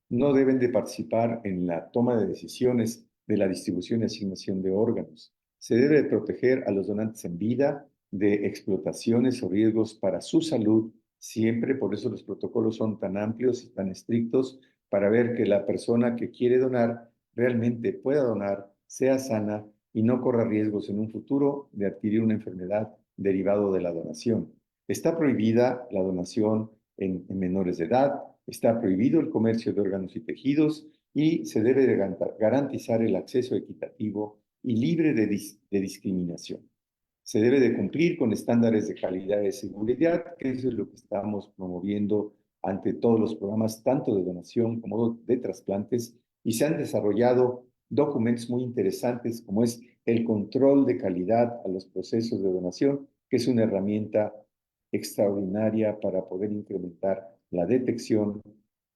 no deben de participar en la toma de decisiones de la distribución y asignación de órganos. Se debe de proteger a los donantes en vida de explotaciones o riesgos para su salud, siempre, por eso los protocolos son tan amplios y tan estrictos, para ver que la persona que quiere donar realmente pueda donar, sea sana y no corra riesgos en un futuro de adquirir una enfermedad derivado de la donación. Está prohibida la donación en menores de edad, está prohibido el comercio de órganos y tejidos y se debe de garantizar el acceso equitativo y libre de discriminación. Se debe de cumplir con estándares de calidad y seguridad, que eso es lo que estamos promoviendo ante todos los programas, tanto de donación como de trasplantes, y se han desarrollado documentos muy interesantes, como es el control de calidad a los procesos de donación, que es una herramienta extraordinaria para poder incrementar la detección,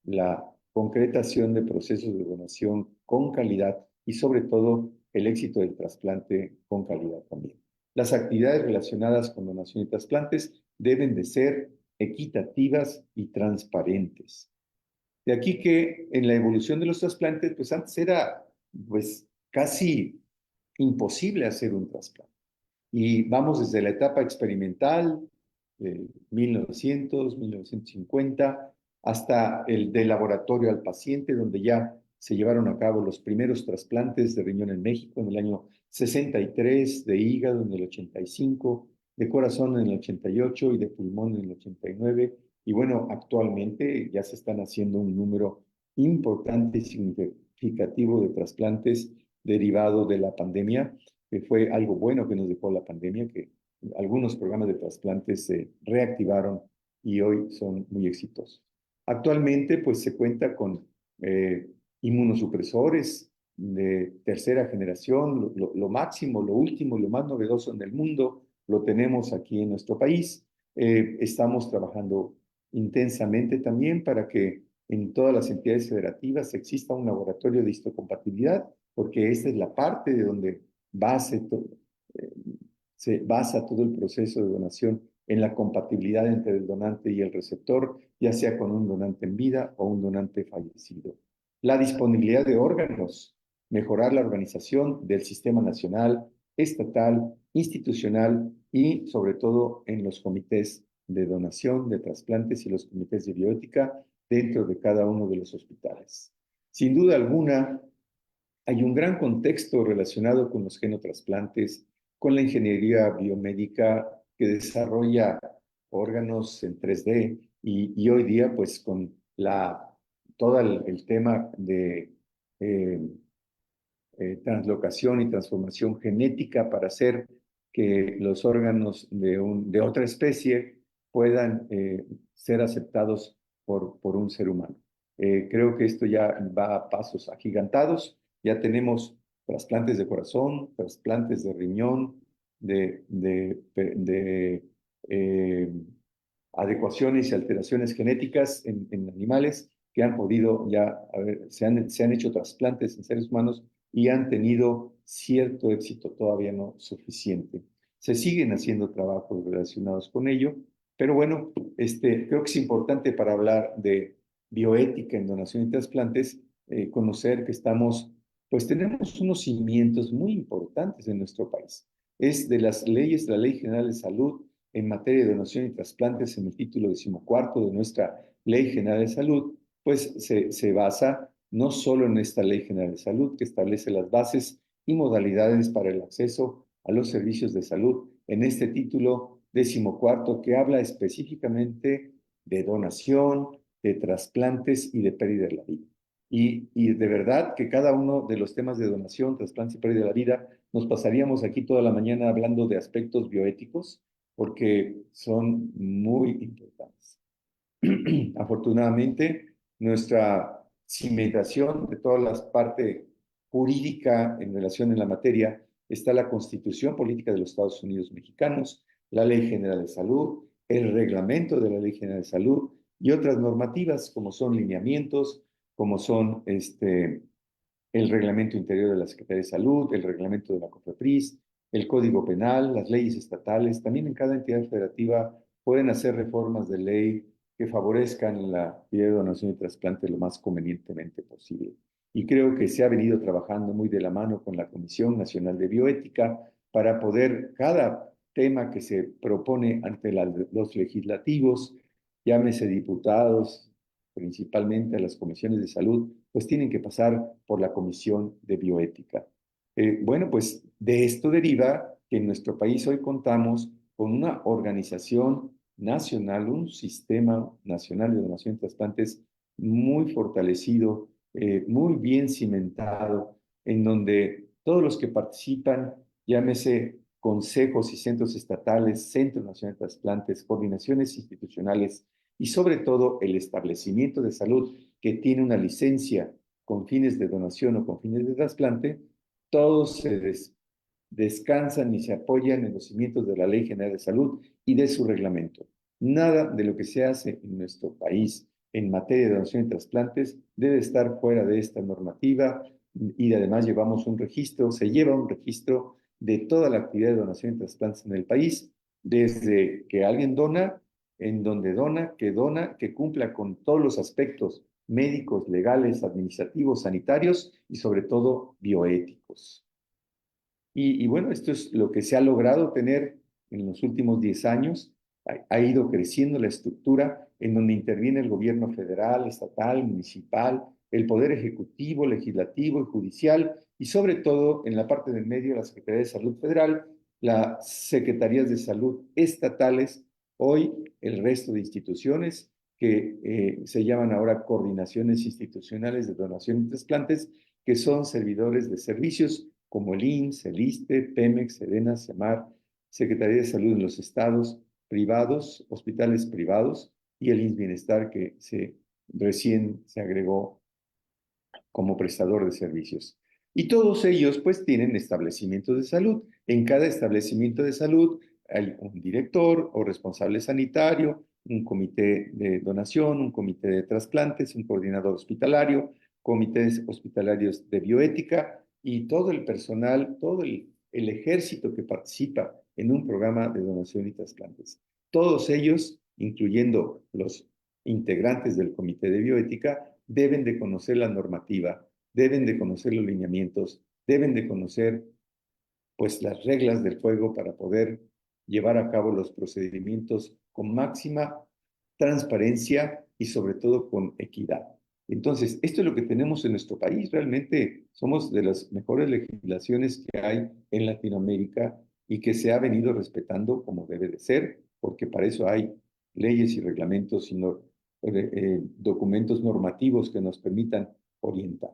la concretación de procesos de donación con calidad y sobre todo el éxito del trasplante con calidad también. Las actividades relacionadas con donación y trasplantes deben de ser equitativas y transparentes. De aquí que en la evolución de los trasplantes, pues antes era pues casi imposible hacer un trasplante. Y vamos desde la etapa experimental, 1900, 1950, hasta el de laboratorio al paciente, donde ya se llevaron a cabo los primeros trasplantes de riñón en México en el año 63, de hígado en el 85, de corazón en el 88 y de pulmón en el 89. Y bueno, actualmente ya se están haciendo un número importante y significativo de trasplantes derivado de la pandemia, que fue algo bueno que nos dejó la pandemia, que algunos programas de trasplantes se reactivaron y hoy son muy exitosos. Actualmente, pues se cuenta con inmunosupresores de tercera generación, lo máximo, lo último, lo más novedoso en el mundo, lo tenemos aquí en nuestro país. Estamos trabajando intensamente también para que en todas las entidades federativas exista un laboratorio de histocompatibilidad, porque esta es la parte de donde se basa todo el proceso de donación en la compatibilidad entre el donante y el receptor, ya sea con un donante en vida o un donante fallecido. La disponibilidad de órganos, mejorar la organización del Sistema Nacional estatal, institucional y sobre todo en los comités de donación de trasplantes y los comités de bioética dentro de cada uno de los hospitales. Sin duda alguna, hay un gran contexto relacionado con los genotrasplantes, con la ingeniería biomédica que desarrolla órganos en 3D y hoy día pues con todo el tema de eh, translocación y transformación genética para hacer que los órganos de otra especie puedan ser aceptados por un ser humano. Creo que esto ya va a pasos agigantados. Ya tenemos trasplantes de corazón, trasplantes de riñón, de adecuaciones y alteraciones genéticas en animales que han podido ya, se han hecho trasplantes en seres humanos y han tenido cierto éxito, todavía no suficiente. Se siguen haciendo trabajos relacionados con ello, pero bueno, creo que es importante para hablar de bioética en donación y trasplantes, conocer que pues tenemos unos cimientos muy importantes en nuestro país. Es de las leyes, la Ley General de Salud en materia de donación y trasplantes en el título 14 de nuestra Ley General de Salud, pues se basa no solo en esta Ley General de Salud que establece las bases y modalidades para el acceso a los servicios de salud, en este título 14 que habla específicamente de donación, de trasplantes y de pérdida de la vida. Y de verdad que cada uno de los temas de donación, trasplantes y pérdida de la vida, nos pasaríamos aquí toda la mañana hablando de aspectos bioéticos, porque son muy importantes. Afortunadamente, nuestra cimentación de toda la parte jurídica en relación en la materia está la Constitución Política de los Estados Unidos Mexicanos, la Ley General de Salud, el reglamento de la Ley General de Salud y otras normativas como son lineamientos, como son el reglamento interior de la Secretaría de Salud, el reglamento de la COFEPRIS, el Código Penal, las leyes estatales. También en cada entidad federativa pueden hacer reformas de ley que favorezcan la actividad de donación y trasplante lo más convenientemente posible. Y creo que se ha venido trabajando muy de la mano con la Comisión Nacional de Bioética para poder, cada tema que se propone ante los legislativos, llámese diputados, principalmente a las comisiones de salud, pues tienen que pasar por la Comisión de Bioética. Bueno, pues de esto deriva que en nuestro país hoy contamos con una organización nacional, un sistema nacional de donación de trasplantes muy fortalecido, muy bien cimentado, en donde todos los que participan, llámese consejos y centros estatales, Centro Nacional de Trasplantes, coordinaciones institucionales y sobre todo el establecimiento de salud que tiene una licencia con fines de donación o con fines de trasplante, todos descansan y se apoyan en los cimientos de la Ley General de Salud y de su reglamento. Nada de lo que se hace en nuestro país en materia de donación y trasplantes debe estar fuera de esta normativa y además se lleva un registro de toda la actividad de donación y trasplantes en el país, desde que alguien dona, en donde dona, que cumpla con todos los aspectos médicos, legales, administrativos, sanitarios y sobre todo bioéticos. Y bueno, esto es lo que se ha logrado tener en los últimos 10 años. Ha ido creciendo la estructura en donde interviene el gobierno federal, estatal, municipal, el poder ejecutivo, legislativo y judicial, y sobre todo en la parte del medio, la Secretaría de Salud Federal, las secretarías de salud estatales, hoy el resto de instituciones que se llaman ahora coordinaciones institucionales de donación y trasplantes, que son servidores de servicios como el IMSS, el ISSSTE, Pemex, Sedena, SEMAR, Secretaría de Salud en los estados privados, hospitales privados y el IMSS Bienestar que recién se agregó como prestador de servicios. Y todos ellos pues tienen establecimientos de salud. En cada establecimiento de salud hay un director o responsable sanitario, un comité de donación, un comité de trasplantes, un coordinador hospitalario, comités hospitalarios de bioética y todo el personal, todo el ejército que participa en un programa de donación y trasplantes. Todos ellos, incluyendo los integrantes del comité de bioética, deben de conocer la normativa, deben de conocer los lineamientos, deben de conocer pues las reglas del juego para poder llevar a cabo los procedimientos con máxima transparencia y sobre todo con equidad. Entonces, esto es lo que tenemos en nuestro país. Realmente somos de las mejores legislaciones que hay en Latinoamérica y que se ha venido respetando como debe de ser, porque para eso hay leyes y reglamentos y documentos normativos que nos permitan orientar.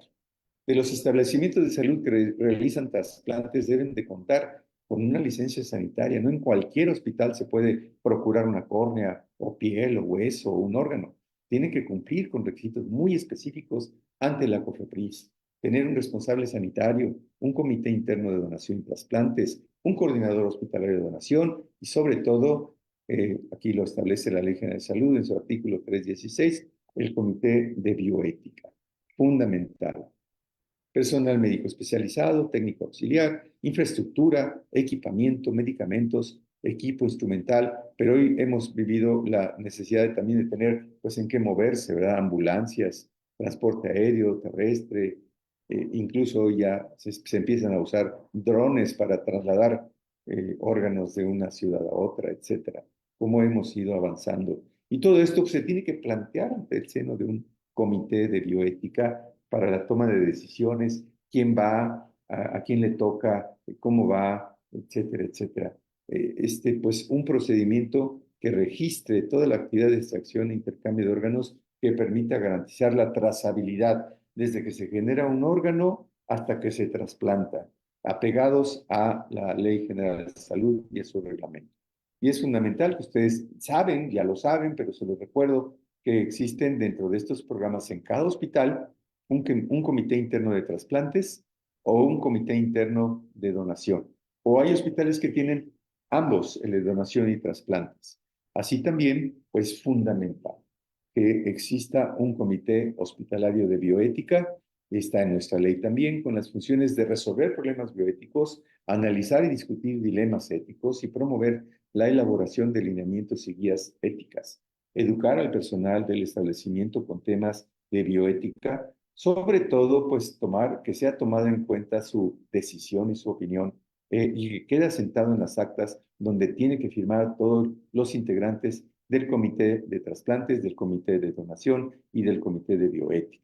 De los establecimientos de salud que realizan trasplantes deben de contar con una licencia sanitaria. No en cualquier hospital se puede procurar una córnea o piel o hueso o un órgano. Tienen que cumplir con requisitos muy específicos ante la COFEPRIS. Tener un responsable sanitario, un comité interno de donación y trasplantes, un coordinador hospitalario de donación y sobre todo, aquí lo establece la Ley General de Salud en su artículo 316, el comité de bioética. Fundamental. Personal médico especializado, técnico auxiliar, infraestructura, equipamiento, medicamentos, equipo instrumental, pero hoy hemos vivido la necesidad también de tener, pues, en qué moverse, ¿verdad? Ambulancias, transporte aéreo, terrestre, incluso ya se empiezan a usar drones para trasladar órganos de una ciudad a otra, etcétera. Cómo hemos ido avanzando. Y todo esto se tiene que plantear ante el seno de un comité de bioética para la toma de decisiones, quién va, a quién le toca, cómo va, etcétera, etcétera. Pues un procedimiento que registre toda la actividad de extracción e intercambio de órganos que permita garantizar la trazabilidad desde que se genera un órgano hasta que se trasplanta, apegados a la Ley General de Salud y a su reglamento. Y es fundamental que ustedes saben, ya lo saben, pero se los recuerdo, que existen dentro de estos programas en cada hospital un comité interno de trasplantes o un comité interno de donación. O hay hospitales que tienen ambos, el de donación y trasplantes. Así también, pues fundamental que exista un comité hospitalario de bioética, está en nuestra ley también, con las funciones de resolver problemas bioéticos, analizar y discutir dilemas éticos y promover la elaboración de lineamientos y guías éticas, educar al personal del establecimiento con temas de bioética, sobre todo, pues que sea tomada en cuenta su decisión y su opinión y que quede asentado en las actas donde tiene que firmar todos los integrantes del comité de trasplantes, del comité de donación y del comité de bioética.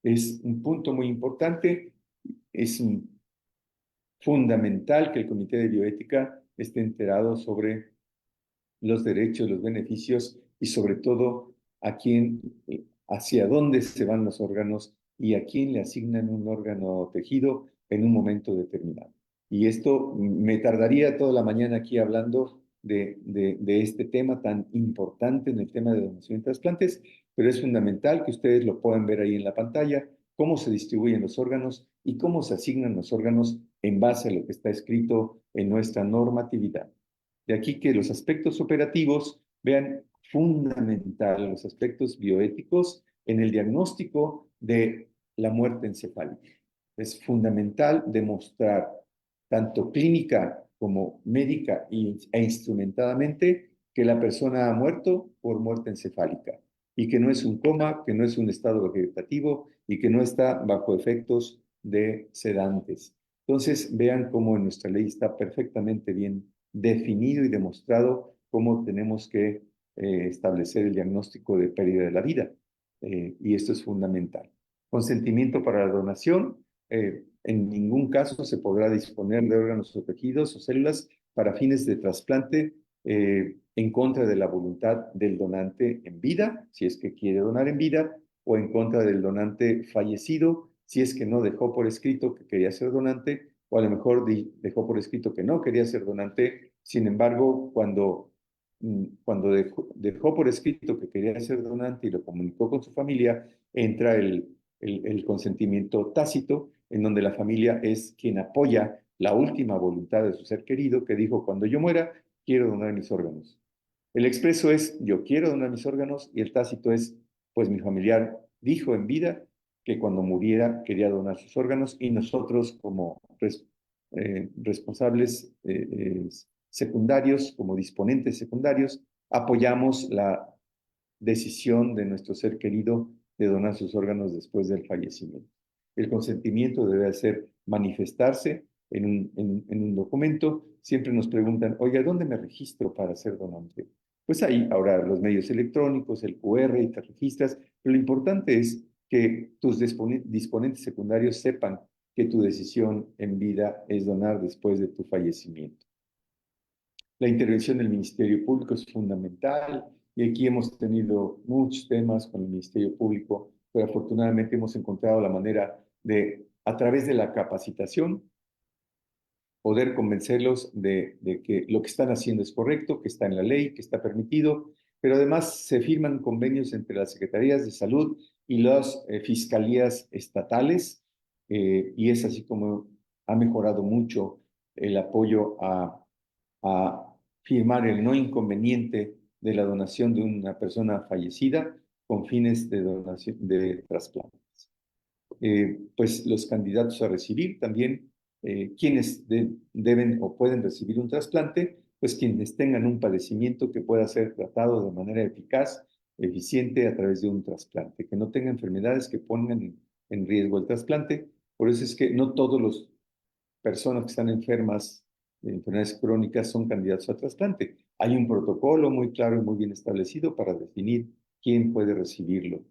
Es un punto muy importante, es fundamental que el comité de bioética esté enterado sobre los derechos, los beneficios y sobre todo a quién, hacia dónde se van los órganos y a quién le asignan un órgano tejido en un momento determinado. Y esto me tardaría toda la mañana aquí hablando de este tema tan importante en el tema de donación y trasplantes, pero es fundamental que ustedes lo puedan ver ahí en la pantalla, cómo se distribuyen los órganos y cómo se asignan los órganos en base a lo que está escrito en nuestra normatividad. De aquí que los aspectos operativos vean fundamental los aspectos bioéticos en el diagnóstico de la muerte encefálica. Es fundamental demostrar, tanto clínica como médica e instrumentadamente, que la persona ha muerto por muerte encefálica y que no es un coma, que no es un estado vegetativo y que no está bajo efectos de sedantes. Entonces, vean cómo en nuestra ley está perfectamente bien definido y demostrado cómo tenemos que establecer el diagnóstico de pérdida de la vida. Y esto es fundamental. Consentimiento para la donación. En ningún caso se podrá disponer de órganos o tejidos o células para fines de trasplante en contra de la voluntad del donante en vida, si es que quiere donar en vida, o en contra del donante fallecido, si es que no dejó por escrito que quería ser donante, o a lo mejor dejó por escrito que no quería ser donante. Sin embargo, cuando dejó por escrito que quería ser donante y lo comunicó con su familia, entra el consentimiento tácito, en donde la familia es quien apoya la última voluntad de su ser querido, que dijo: cuando yo muera, quiero donar mis órganos. El expreso es: yo quiero donar mis órganos, y el tácito es: pues mi familiar dijo en vida que cuando muriera quería donar sus órganos, y nosotros como responsables secundarios, como disponentes secundarios, apoyamos la decisión de nuestro ser querido de donar sus órganos después del fallecimiento. El consentimiento debe hacer manifestarse en un documento, siempre nos preguntan, oye, ¿dónde me registro para ser donante? Pues ahí, ahora los medios electrónicos, el QR, y te registras, pero lo importante es que tus disponentes secundarios sepan que tu decisión en vida es donar después de tu fallecimiento. La intervención del Ministerio Público es fundamental y aquí hemos tenido muchos temas con el Ministerio Público, pero afortunadamente hemos encontrado la manera de, a través de la capacitación, poder convencerlos de que lo que están haciendo es correcto, que está en la ley, que está permitido, pero además se firman convenios entre las secretarías de salud y las fiscalías estatales, y es así como ha mejorado mucho el apoyo a firmar el no inconveniente de la donación de una persona fallecida con fines de donación de trasplantes. Pues los candidatos a recibir también, quienes deben o pueden recibir un trasplante, pues quienes tengan un padecimiento que pueda ser tratado de manera eficaz, eficiente a través de un trasplante, que no tenga enfermedades que pongan en riesgo el trasplante. Por eso es que no todas las personas que están enfermas de enfermedades crónicas son candidatos a trasplante. Hay un protocolo muy claro y muy bien establecido para definir quién puede recibirlo.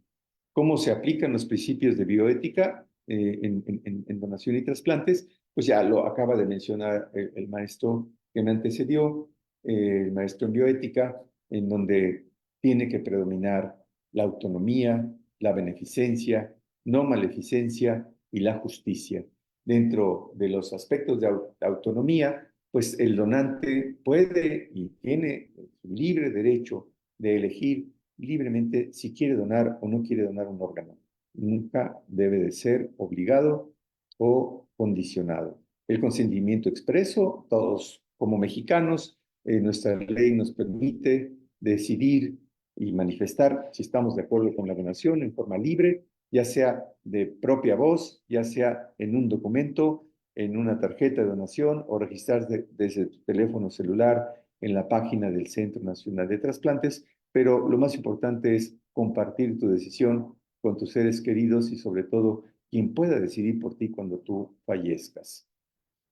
¿Cómo se aplican los principios de bioética en donación y trasplantes? Pues ya lo acaba de mencionar el maestro que me antecedió, el maestro en bioética, en donde tiene que predominar la autonomía, la beneficencia, no maleficencia y la justicia. Dentro de los aspectos de autonomía, pues el donante puede y tiene libre derecho de elegir libremente si quiere donar o no quiere donar un órgano. Nunca debe de ser obligado o condicionado. El consentimiento expreso, todos como mexicanos, nuestra ley nos permite decidir y manifestar si estamos de acuerdo con la donación en forma libre, ya sea de propia voz, ya sea en un documento, en una tarjeta de donación o registrarse desde tu teléfono celular en la página del Centro Nacional de Trasplantes, pero lo más importante es compartir tu decisión con tus seres queridos y sobre todo quien pueda decidir por ti cuando tú fallezcas.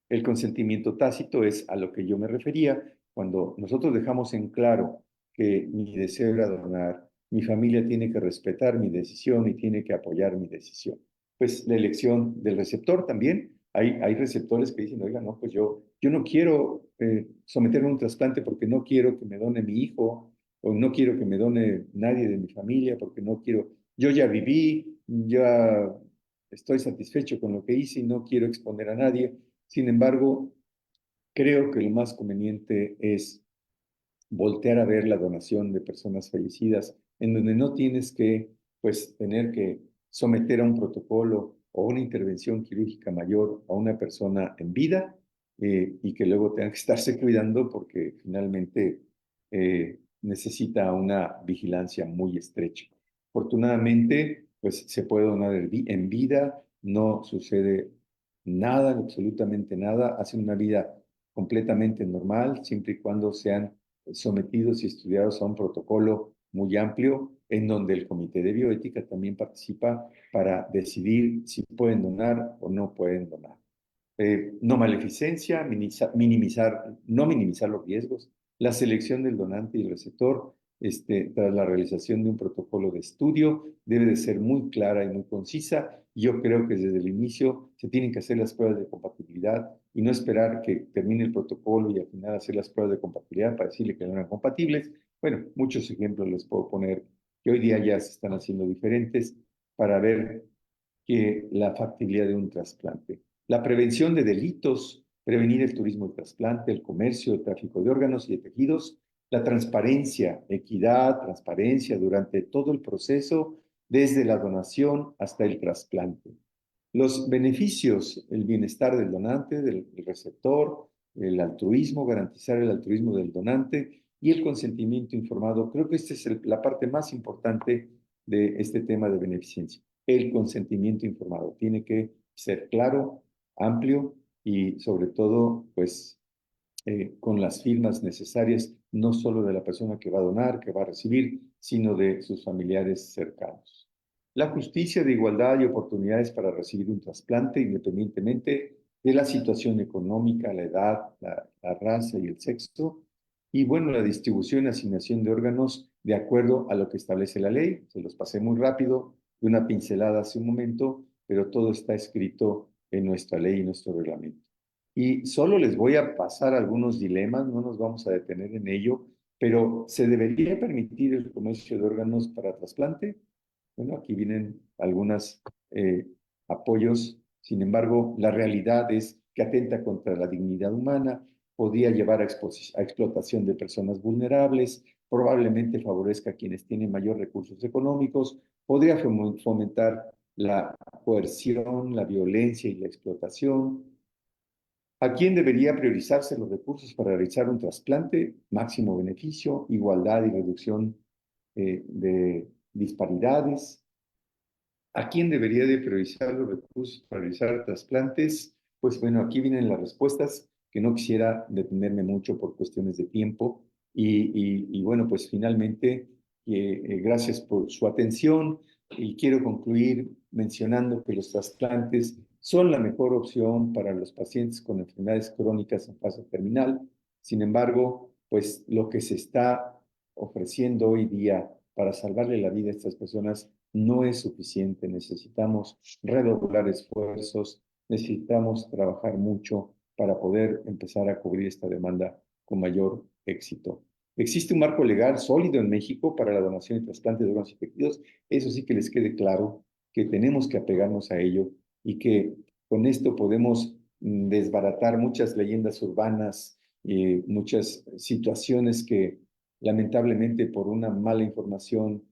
El consentimiento tácito es a lo que yo me refería cuando nosotros dejamos en claro que mi deseo era donar, mi familia tiene que respetar mi decisión y tiene que apoyar mi decisión. Pues la elección del receptor también. Hay receptores que dicen, oiga, no, pues yo no quiero someterme a un trasplante porque no quiero que me done mi hijo o no quiero que me done nadie de mi familia porque no quiero, yo ya viví, ya estoy satisfecho con lo que hice y no quiero exponer a nadie. Sin embargo, creo que lo más conveniente es voltear a ver la donación de personas fallecidas, en donde no tienes que, pues, tener que someter a un protocolo o una intervención quirúrgica mayor a una persona en vida, y que luego tenga que estarse cuidando porque finalmente necesita una vigilancia muy estrecha. Afortunadamente, pues se puede donar en vida, no sucede nada, absolutamente nada, hacen una vida completamente normal, siempre y cuando sean sometidos y estudiados a un protocolo muy amplio, en donde el Comité de Bioética también participa para decidir si pueden donar o no pueden donar. No maleficencia, no minimizar los riesgos, la selección del donante y el receptor, tras la realización de un protocolo de estudio, debe de ser muy clara y muy concisa. Yo creo que desde el inicio se tienen que hacer las pruebas de compatibilidad y no esperar que termine el protocolo y al final hacer las pruebas de compatibilidad para decirle que no eran compatibles. Bueno, muchos ejemplos les puedo poner que hoy día ya se están haciendo diferentes para ver que la factibilidad de un trasplante. La prevención de delitos, prevenir el turismo de trasplante, el comercio, el tráfico de órganos y de tejidos, la transparencia, equidad, transparencia durante todo el proceso, desde la donación hasta el trasplante. Los beneficios, el bienestar del donante, del receptor, el altruismo, garantizar el altruismo del donante y el consentimiento informado. Creo que esta es la parte más importante de este tema de beneficencia. El consentimiento informado tiene que ser claro, amplio y sobre todo, pues, con las firmas necesarias, no solo de la persona que va a donar, que va a recibir, sino de sus familiares cercanos. La justicia de igualdad y oportunidades para recibir un trasplante, independientemente de la situación económica, la edad, la raza y el sexo, y bueno, la distribución y asignación de órganos de acuerdo a lo que establece la ley. Se los pasé muy rápido, de una pincelada hace un momento, pero todo está escrito en nuestra ley y nuestro reglamento. Y solo les voy a pasar algunos dilemas, no nos vamos a detener en ello, pero ¿se debería permitir el comercio de órganos para trasplante? Bueno, aquí vienen algunos apoyos. Sin embargo, la realidad es que atenta contra la dignidad humana, podría llevar a explotación de personas vulnerables, probablemente favorezca a quienes tienen mayor recursos económicos, podría fomentar la coerción, la violencia y la explotación. ¿A quién debería priorizarse los recursos para realizar un trasplante? Máximo beneficio, igualdad y reducción de disparidades. ¿A quién debería de priorizar los recursos para realizar trasplantes? Pues bueno, aquí vienen las respuestas, que no quisiera detenerme mucho por cuestiones de tiempo. Y bueno, pues finalmente, gracias por su atención y quiero concluir mencionando que los trasplantes son la mejor opción para los pacientes con enfermedades crónicas en fase terminal. Sin embargo, pues lo que se está ofreciendo hoy día para salvarle la vida a estas personas no es suficiente. Necesitamos redoblar esfuerzos, necesitamos trabajar mucho para poder empezar a cubrir esta demanda con mayor éxito. Existe un marco legal sólido en México para la donación y trasplante de órganos y tejidos. Eso sí que les quede claro, que tenemos que apegarnos a ello y que con esto podemos desbaratar muchas leyendas urbanas y muchas situaciones que lamentablemente por una mala información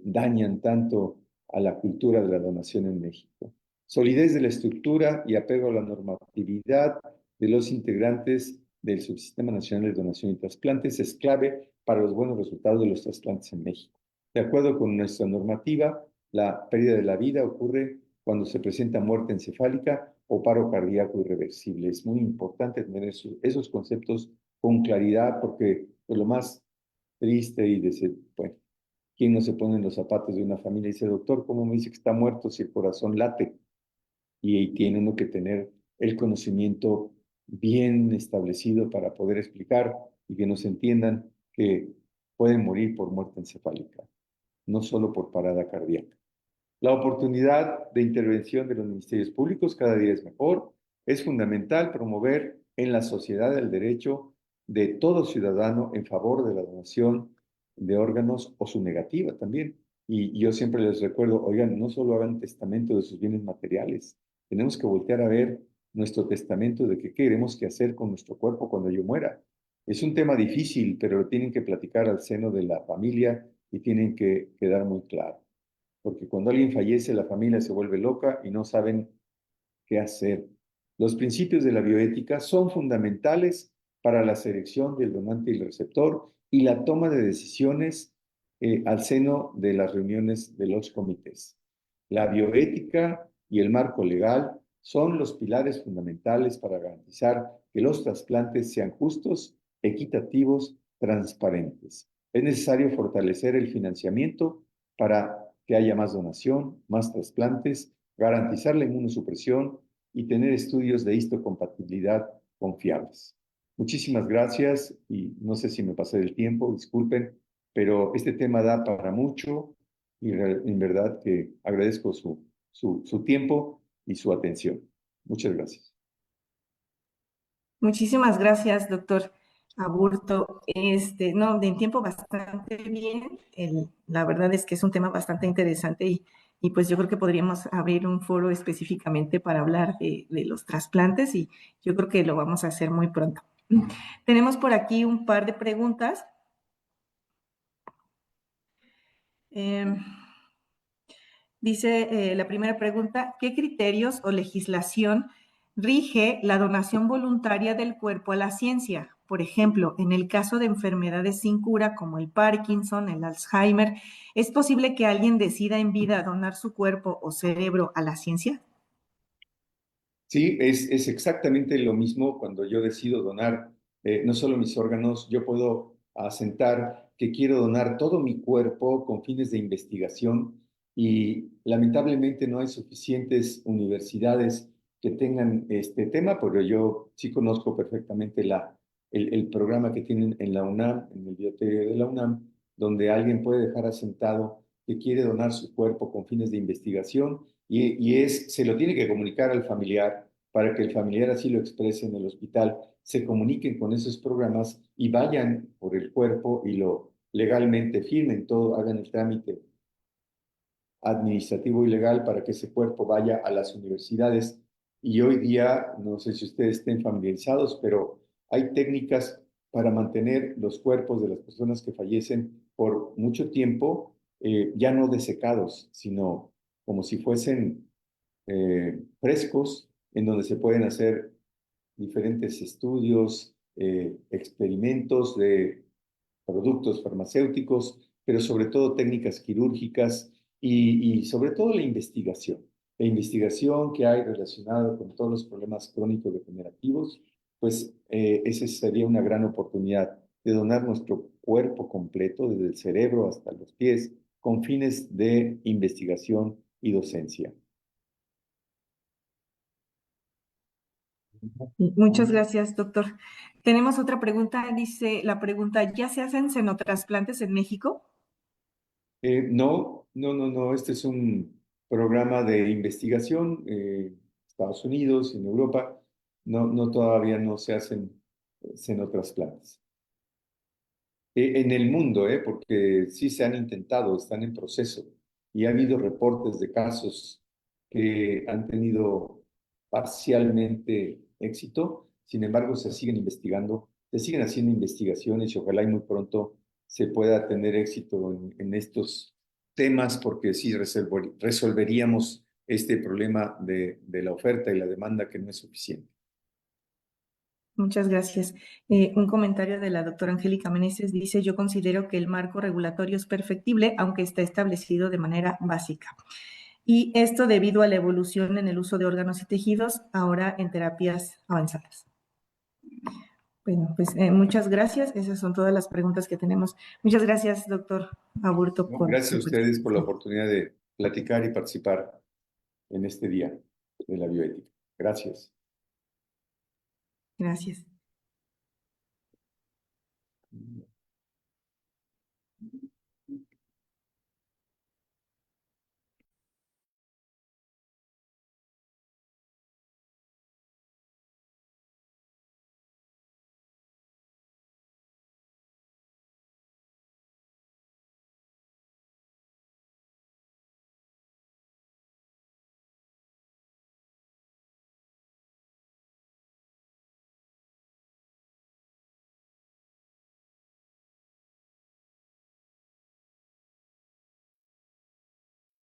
dañan tanto a la cultura de la donación en México. Solidez de la estructura y apego a la normatividad de los integrantes del Subsistema Nacional de Donación y Trasplantes es clave para los buenos resultados de los trasplantes en México. De acuerdo con nuestra normativa, la pérdida de la vida ocurre cuando se presenta muerte encefálica o paro cardíaco irreversible. Es muy importante tener esos conceptos con claridad porque pues, lo más triste y bueno, ¿quién no se pone en los zapatos de una familia y dice, doctor, ¿cómo me dice que está muerto si el corazón late? Y ahí tiene uno que tener el conocimiento bien establecido para poder explicar y que nos entiendan que pueden morir por muerte encefálica, no solo por parada cardíaca. La oportunidad de intervención de los ministerios públicos cada día es mejor. Es fundamental promover en la sociedad el derecho de todo ciudadano en favor de la donación de órganos o su negativa también. Y yo siempre les recuerdo, oigan, no solo hagan testamento de sus bienes materiales, tenemos que voltear a ver nuestro testamento de qué queremos que hacer con nuestro cuerpo cuando yo muera. Es un tema difícil, pero lo tienen que platicar al seno de la familia y tienen que quedar muy claro porque cuando alguien fallece la familia se vuelve loca y no saben qué hacer. Los principios de la bioética son fundamentales para la selección del donante y el receptor y la toma de decisiones al seno de las reuniones de los comités. La bioética y el marco legal son los pilares fundamentales para garantizar que los trasplantes sean justos, equitativos, transparentes. Es necesario fortalecer el financiamiento para que haya más donación, más trasplantes, garantizar la inmunosupresión y tener estudios de histocompatibilidad confiables. Muchísimas gracias y no sé si me pasé del tiempo, disculpen, pero este tema da para mucho y en verdad que agradezco su tiempo y su atención. Muchas gracias. Muchísimas gracias, doctor Aburto. No, de tiempo bastante bien. La verdad es que es un tema bastante interesante y pues yo creo que podríamos abrir un foro específicamente para hablar de los trasplantes y yo creo que lo vamos a hacer muy pronto. Tenemos por aquí un par de preguntas. Dice la primera pregunta, ¿qué criterios o legislación rige la donación voluntaria del cuerpo a la ciencia? Por ejemplo, en el caso de enfermedades sin cura como el Parkinson, el Alzheimer, ¿es posible que alguien decida en vida donar su cuerpo o cerebro a la ciencia? Sí, es exactamente lo mismo cuando yo decido donar no solo mis órganos, yo puedo asentar que quiero donar todo mi cuerpo con fines de investigación y lamentablemente no hay suficientes universidades que tengan este tema, pero yo sí conozco perfectamente el programa que tienen en la UNAM, en el bioterio de la UNAM, donde alguien puede dejar asentado que quiere donar su cuerpo con fines de investigación se lo tiene que comunicar al familiar para que el familiar así lo exprese en el hospital, se comuniquen con esos programas y vayan por el cuerpo y lo legalmente firmen todo, hagan el trámite administrativo y legal para que ese cuerpo vaya a las universidades. Y hoy día, no sé si ustedes estén familiarizados, pero hay técnicas para mantener los cuerpos de las personas que fallecen por mucho tiempo, ya no desecados, sino como si fuesen frescos, en donde se pueden hacer diferentes estudios, experimentos de productos farmacéuticos, pero sobre todo técnicas quirúrgicas y sobre todo la investigación. La investigación que hay relacionada con todos los problemas crónicos degenerativos, pues esa sería una gran oportunidad de donar nuestro cuerpo completo, desde el cerebro hasta los pies, con fines de investigación y docencia. Muchas gracias, doctor. Tenemos otra pregunta, dice la pregunta, ¿ya se hacen xenotrasplantes en México? No. Este es un programa de investigación en Estados Unidos, en Europa. No, todavía no se hacen xenotrasplantes. En el mundo, porque sí se han intentado, están en proceso. Y ha habido reportes de casos que han tenido parcialmente éxito. Sin embargo, se siguen investigando, se siguen haciendo investigaciones y ojalá y muy pronto se pueda tener éxito en estos temas porque sí resolveríamos este problema de la oferta y la demanda que no es suficiente. Muchas gracias. Un comentario de la doctora Angélica Meneses dice, yo considero que el marco regulatorio es perfectible, aunque está establecido de manera básica. Y esto debido a la evolución en el uso de órganos y tejidos, ahora en terapias avanzadas. Bueno, pues muchas gracias. Esas son todas las preguntas que tenemos. Muchas gracias, doctor Aburto. Gracias a ustedes por la oportunidad de platicar y participar en este día de la bioética. Gracias. Gracias.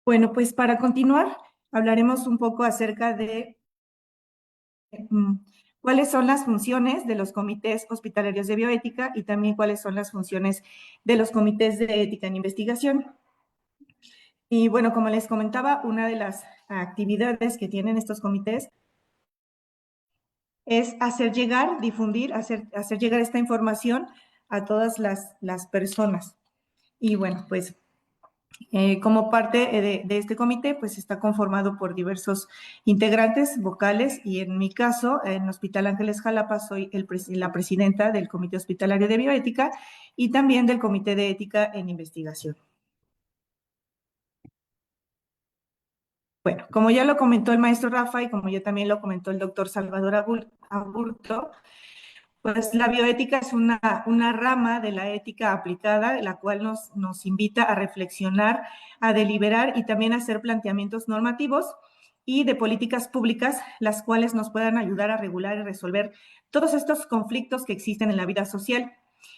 Bueno, pues para continuar, hablaremos un poco acerca de cuáles son las funciones de los comités hospitalarios de bioética y también cuáles son las funciones de los comités de ética en investigación. Y bueno, como les comentaba, una de las actividades que tienen estos comités es hacer llegar, difundir, hacer llegar esta información a todas las personas. Y bueno, pues como parte de este comité, pues está conformado por diversos integrantes vocales y en mi caso, en Hospital Ángeles Jalapa, soy la presidenta del Comité Hospitalario de Bioética y también del Comité de Ética en Investigación. Bueno, como ya lo comentó el maestro Rafa y como ya también lo comentó el doctor Salvador Aburto, pues la bioética es una rama de la ética aplicada, la cual nos invita a reflexionar, a deliberar y también a hacer planteamientos normativos y de políticas públicas, las cuales nos puedan ayudar a regular y resolver todos estos conflictos que existen en la vida social,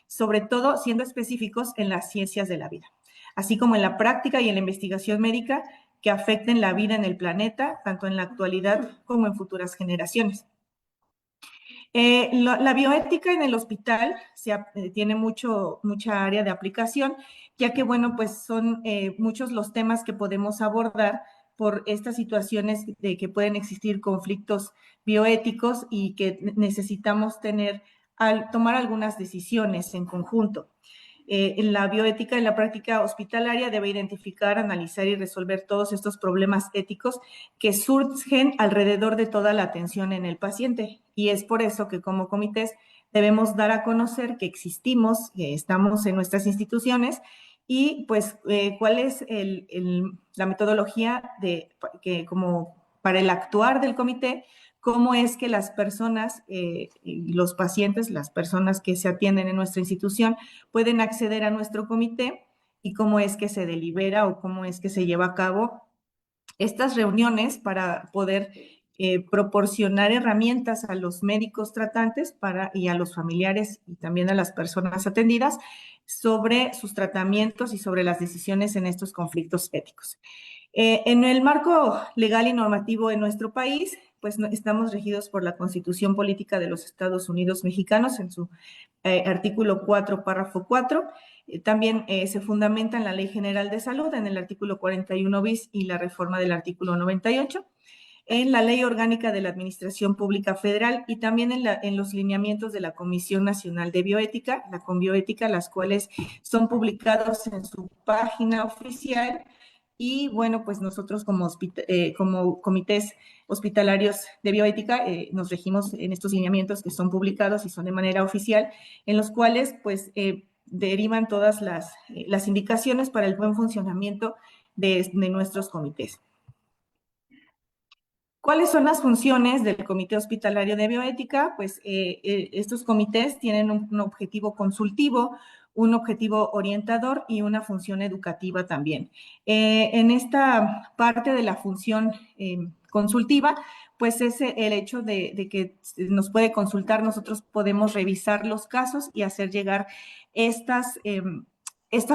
sobre todo siendo específicos en las ciencias de la vida, así como en la práctica y en la investigación médica que afecten la vida en el planeta, tanto en la actualidad como en futuras generaciones. La bioética en el hospital tiene mucha área de aplicación, ya que, bueno, pues son muchos los temas que podemos abordar por estas situaciones de que pueden existir conflictos bioéticos y que necesitamos tener al tomar algunas decisiones en conjunto. En la bioética, en la práctica hospitalaria, debe identificar, analizar y resolver todos estos problemas éticos que surgen alrededor de toda la atención en el paciente. Y es por eso que como comités debemos dar a conocer que existimos, que estamos en nuestras instituciones y pues cuál es la metodología como para el actuar del comité, cómo es que las personas, los pacientes, las personas que se atienden en nuestra institución pueden acceder a nuestro comité y cómo es que se delibera o cómo es que se lleva a cabo estas reuniones para poder proporcionar herramientas a los médicos tratantes y a los familiares y también a las personas atendidas sobre sus tratamientos y sobre las decisiones en estos conflictos éticos. En el marco legal y normativo en nuestro país, pues estamos regidos por la Constitución Política de los Estados Unidos Mexicanos en su artículo 4, párrafo 4. También se fundamenta en la Ley General de Salud, en el artículo 41 bis y la reforma del artículo 98, en la Ley Orgánica de la Administración Pública Federal y también en los lineamientos de la Comisión Nacional de Bioética, la Conbioética, las cuales son publicados en su página oficial. Y bueno, pues nosotros como comités hospitalarios de bioética nos regimos en estos lineamientos que son publicados y son de manera oficial, en los cuales pues derivan todas las indicaciones para el buen funcionamiento de nuestros comités. ¿Cuáles son las funciones del Comité Hospitalario de Bioética? Pues estos comités tienen un objetivo consultivo, un objetivo orientador y una función educativa también. En esta parte de la función consultiva, pues es el hecho de que nos puede consultar, nosotros podemos revisar los casos y hacer llegar estas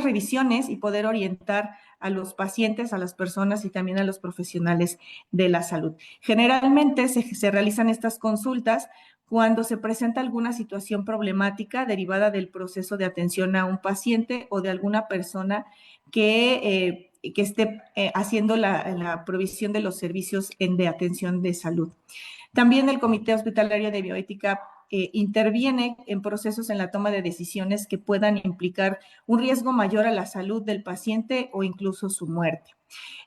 revisiones y poder orientar a los pacientes, a las personas y también a los profesionales de la salud. Generalmente se realizan estas consultas cuando se presenta alguna situación problemática derivada del proceso de atención a un paciente o de alguna persona que esté haciendo la provisión de los servicios de atención de salud. También el Comité Hospitalario de Bioética interviene en procesos en la toma de decisiones que puedan implicar un riesgo mayor a la salud del paciente o incluso su muerte.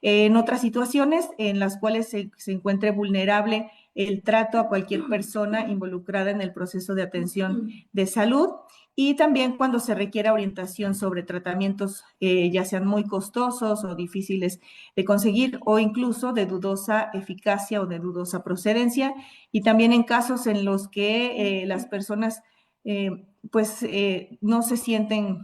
En otras situaciones en las cuales se encuentre vulnerable el trato a cualquier persona involucrada en el proceso de atención de salud y también cuando se requiera orientación sobre tratamientos ya sean muy costosos o difíciles de conseguir o incluso de dudosa eficacia o de dudosa procedencia y también en casos en los que las personas no se sienten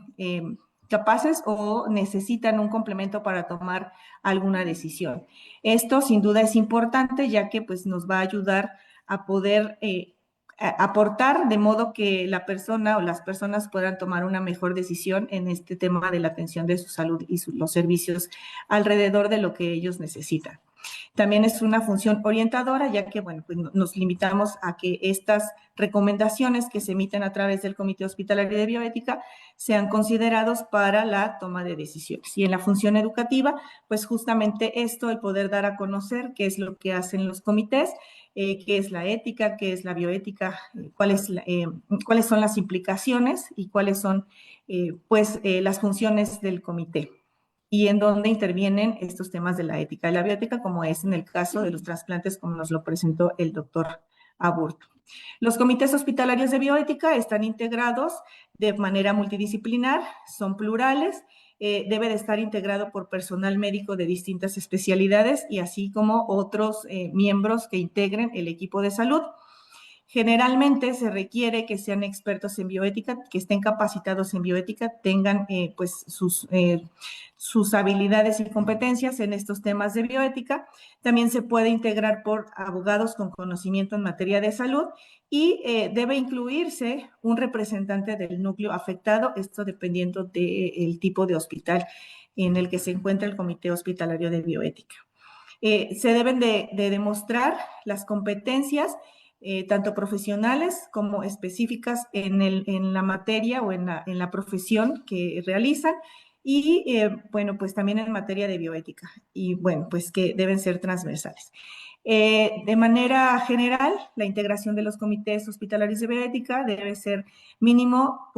capaces o necesitan un complemento para tomar alguna decisión. Esto sin duda es importante ya que pues, nos va a ayudar a poder aportar de modo que la persona o las personas puedan tomar una mejor decisión en este tema de la atención de su salud y los servicios alrededor de lo que ellos necesitan. También es una función orientadora, ya que bueno, pues nos limitamos a que estas recomendaciones que se emiten a través del Comité Hospitalario de Bioética sean considerados para la toma de decisiones. Y en la función educativa, pues justamente esto, el poder dar a conocer qué es lo que hacen los comités, qué es la ética, qué es la bioética, cuáles son las implicaciones y cuáles son las funciones del comité y en dónde intervienen estos temas de la ética y la bioética, como es en el caso de los trasplantes, como nos lo presentó el doctor Aburto. Los comités hospitalarios de bioética están integrados de manera multidisciplinar, son plurales, debe de estar integrado por personal médico de distintas especialidades y así como otros miembros que integren el equipo de salud. Generalmente se requiere que sean expertos en bioética, que estén capacitados en bioética, tengan sus habilidades y competencias en estos temas de bioética. También se puede integrar por abogados con conocimiento en materia de salud y debe incluirse un representante del núcleo afectado, esto dependiendo del tipo de hospital en el que se encuentra el Comité Hospitalario de Bioética. Se deben de demostrar las competencias tanto profesionales como específicas en la materia o en la profesión que realizan y, bueno, pues también en materia de bioética y, bueno, pues que deben ser transversales. De manera general, la integración de los comités hospitalarios de bioética debe ser mínimo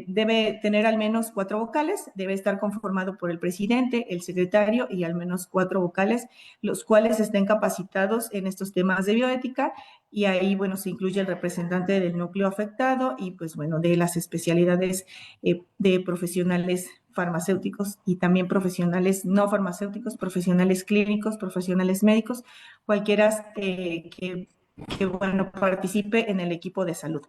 debe tener al menos 4 vocales, debe estar conformado por el presidente, el secretario y al menos 4 vocales, los cuales estén capacitados en estos temas de bioética, y ahí, bueno, se incluye el representante del núcleo afectado y, pues, bueno, de las especialidades de profesionales farmacéuticos y también profesionales no farmacéuticos, profesionales clínicos, profesionales médicos, cualquiera bueno, participe en el equipo de salud.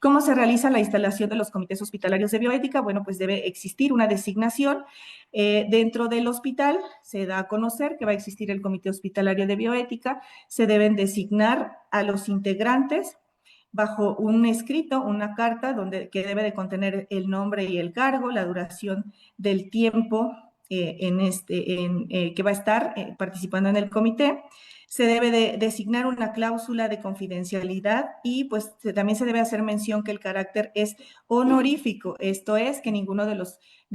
¿Cómo se realiza la instalación de los comités hospitalarios de bioética? Bueno, pues debe existir una designación dentro del hospital, se da a conocer que va a existir el comité hospitalario de bioética, se deben designar a los integrantes bajo un escrito, una carta que debe de contener el nombre y el cargo, la duración del tiempo que va a estar participando en el comité. Se debe de designar una cláusula de confidencialidad y pues también se debe hacer mención que el carácter es honorífico, esto es que ninguno de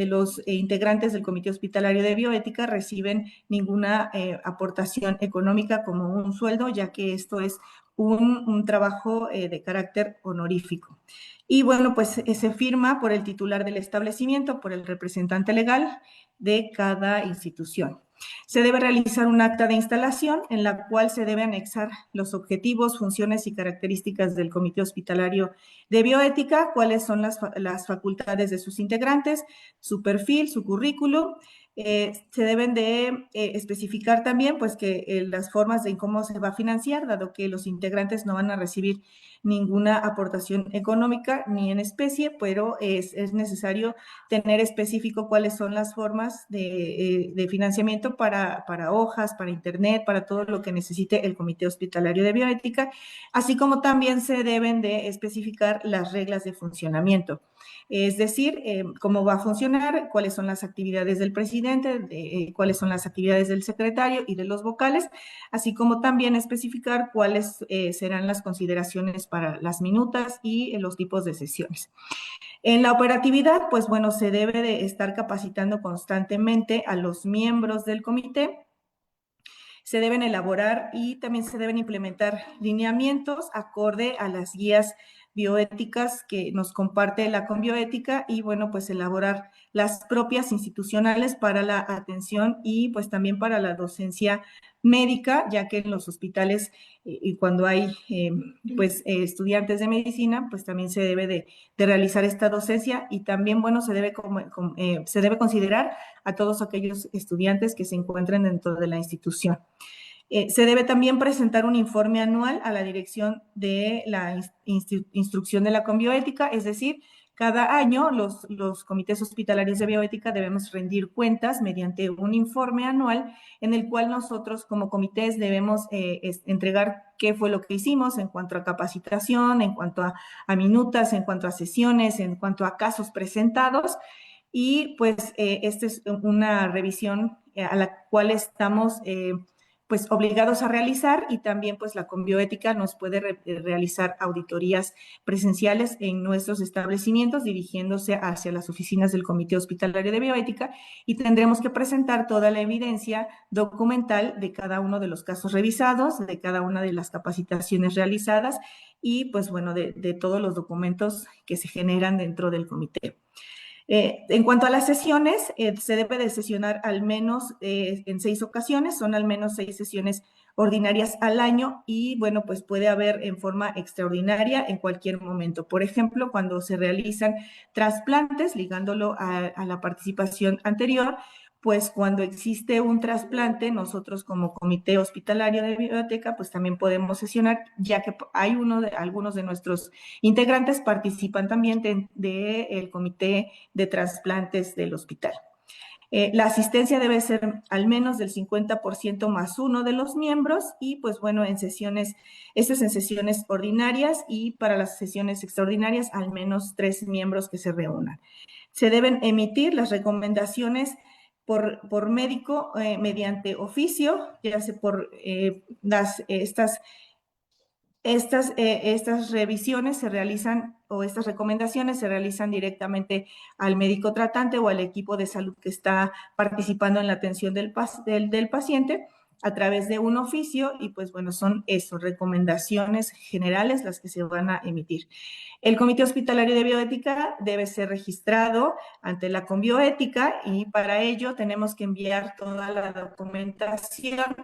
los integrantes del Comité Hospitalario de Bioética reciben ninguna aportación económica como un sueldo, ya que esto es un trabajo de carácter honorífico. Y bueno, pues se firma por el titular del establecimiento, por el representante legal de cada institución. Se debe realizar un acta de instalación en la cual se debe anexar los objetivos, funciones y características del Comité Hospitalario de Bioética, cuáles son las facultades de sus integrantes, su perfil, su currículo. Se deben de especificar también pues que las formas de cómo se va a financiar, dado que los integrantes no van a recibir ninguna aportación económica ni en especie, pero es necesario tener específico cuáles son las formas de financiamiento para hojas, para internet, para todo lo que necesite el Comité Hospitalario de Bioética, así como también se deben de especificar las reglas de funcionamiento. Es decir, cómo va a funcionar, cuáles son las actividades del presidente, cuáles son las actividades del secretario y de los vocales, así como también especificar cuáles serán las consideraciones para las minutas y los tipos de sesiones. En la operatividad, pues bueno, se debe de estar capacitando constantemente a los miembros del comité. Se deben elaborar y también se deben implementar lineamientos acorde a las guías bioéticas que nos comparte la Conbioética y, bueno, pues elaborar las propias institucionales para la atención y pues también para la docencia médica, ya que en los hospitales y cuando hay estudiantes de medicina, pues también se debe de realizar esta docencia y también, bueno, se debe considerar a todos aquellos estudiantes que se encuentren dentro de la institución. Se debe también presentar un informe anual a la dirección de la instrucción de la Conbioética, es decir, cada año los comités hospitalarios de bioética debemos rendir cuentas mediante un informe anual en el cual nosotros como comités debemos entregar qué fue lo que hicimos en cuanto a capacitación, en cuanto a minutas, en cuanto a sesiones, en cuanto a casos presentados. Y pues esta es una revisión a la cual estamos pues obligados a realizar y también pues la Conbioética nos puede realizar auditorías presenciales en nuestros establecimientos dirigiéndose hacia las oficinas del Comité Hospitalario de Bioética y tendremos que presentar toda la evidencia documental de cada uno de los casos revisados, de cada una de las capacitaciones realizadas y pues bueno, de todos los documentos que se generan dentro del comité. En cuanto a las sesiones, se debe de sesionar al menos en 6 ocasiones, son al menos 6 sesiones ordinarias al año y bueno, pues puede haber en forma extraordinaria en cualquier momento. Por ejemplo, cuando se realizan trasplantes, ligándolo a la participación anterior, pues cuando existe un trasplante, nosotros como Comité Hospitalario de Bioética, pues también podemos sesionar, ya que hay algunos de nuestros integrantes participan también del Comité de Trasplantes del hospital. La asistencia debe ser al menos del 50% más uno de los miembros y pues bueno, esto es en sesiones ordinarias y para las sesiones extraordinarias al menos 3 miembros que se reúnan. Se deben emitir las recomendaciones por médico mediante oficio, ya sea por estas revisiones se realizan o estas recomendaciones se realizan directamente al médico tratante o al equipo de salud que está participando en la atención del paciente a través de un oficio y pues bueno, son eso, recomendaciones generales las que se van a emitir. El Comité Hospitalario de Bioética debe ser registrado ante la Conbioética y para ello tenemos que enviar toda la documentación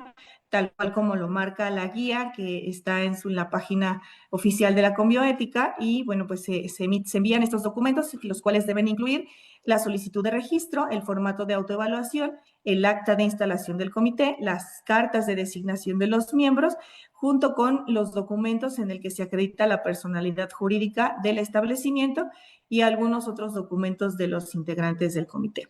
tal cual como lo marca la guía que está en la página oficial de la Conbioética y bueno, pues se envían estos documentos, los cuales deben incluir la solicitud de registro, el formato de autoevaluación, el acta de instalación del comité, las cartas de designación de los miembros, junto con los documentos en el que se acredita la personalidad jurídica del establecimiento y algunos otros documentos de los integrantes del comité.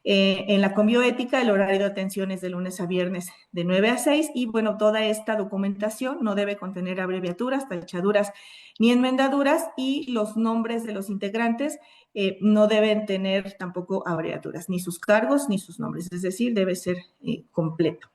En la Conbioética el horario de atención es de lunes a viernes de 9 a 6 y bueno, toda esta documentación no debe contener abreviaturas, tachaduras ni enmendaduras y los nombres de los integrantes no deben tener tampoco abreviaturas, ni sus cargos ni sus nombres, es decir, debe ser completo.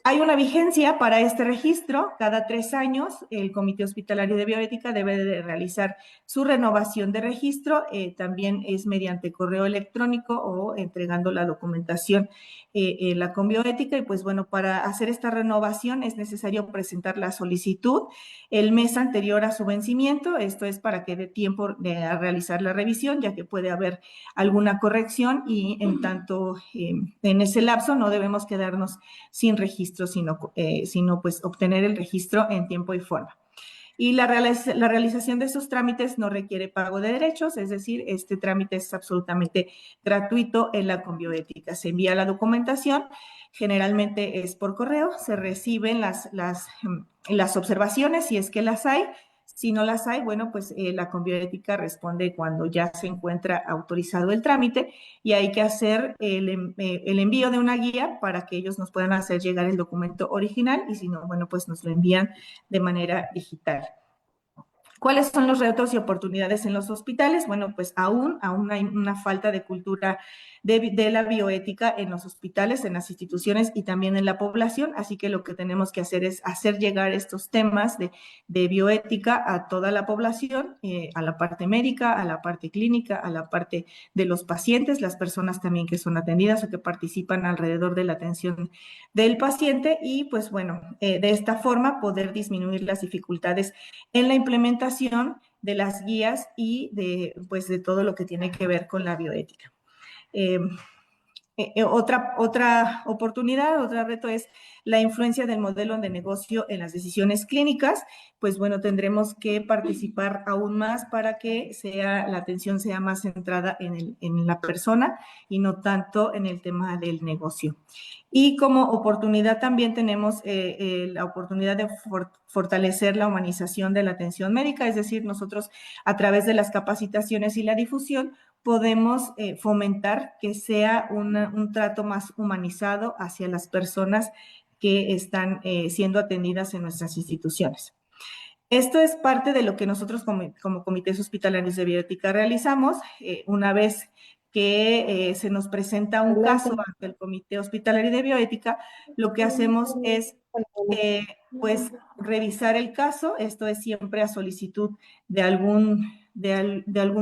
Hay una vigencia para este registro. Cada 3 años, el Comité Hospitalario de Bioética debe de realizar su renovación de registro. También es mediante correo electrónico o entregando la documentación en la Conbioética. Y pues bueno, para hacer esta renovación es necesario presentar la solicitud el mes anterior a su vencimiento. Esto es para que dé tiempo de realizar la revisión, ya que puede haber alguna corrección y en tanto en ese lapso no debemos quedarnos sin registro, sino pues obtener el registro en tiempo y forma. Y la realización de estos trámites no requiere pago de derechos, es decir, este trámite es absolutamente gratuito en la Conbioética. Se envía la documentación, generalmente es por correo, se reciben las observaciones si es que las hay. Si no las hay, bueno, pues la Conbioética responde cuando ya se encuentra autorizado el trámite y hay que hacer el envío de una guía para que ellos nos puedan hacer llegar el documento original y si no, bueno, pues nos lo envían de manera digital. ¿Cuáles son los retos y oportunidades en los hospitales? Bueno, pues aún hay una falta de cultura de la bioética en los hospitales, en las instituciones y también en la población, así que lo que tenemos que hacer es hacer llegar estos temas de bioética a toda la población, a la parte médica, a la parte clínica, a la parte de los pacientes, las personas también que son atendidas o que participan alrededor de la atención del paciente y pues bueno, de esta forma poder disminuir las dificultades en la implementación de las guías y pues, de todo lo que tiene que ver con la bioética. Otra oportunidad, otro reto es la influencia del modelo de negocio en las decisiones clínicas. Pues bueno, tendremos que participar aún más para que la atención sea más centrada en la persona y no tanto en el tema del negocio. Y como oportunidad también tenemos la oportunidad de fortalecer la humanización de la atención médica, es decir, nosotros a través de las capacitaciones y la difusión podemos fomentar que sea un trato más humanizado hacia las personas que están siendo atendidas en nuestras instituciones. Esto es parte de lo que nosotros como comités hospitalarios de bioética realizamos. Una vez que se nos presenta un caso ante el Comité Hospitalario de Bioética, lo que hacemos es pues revisar el caso. Esto es siempre a solicitud de algún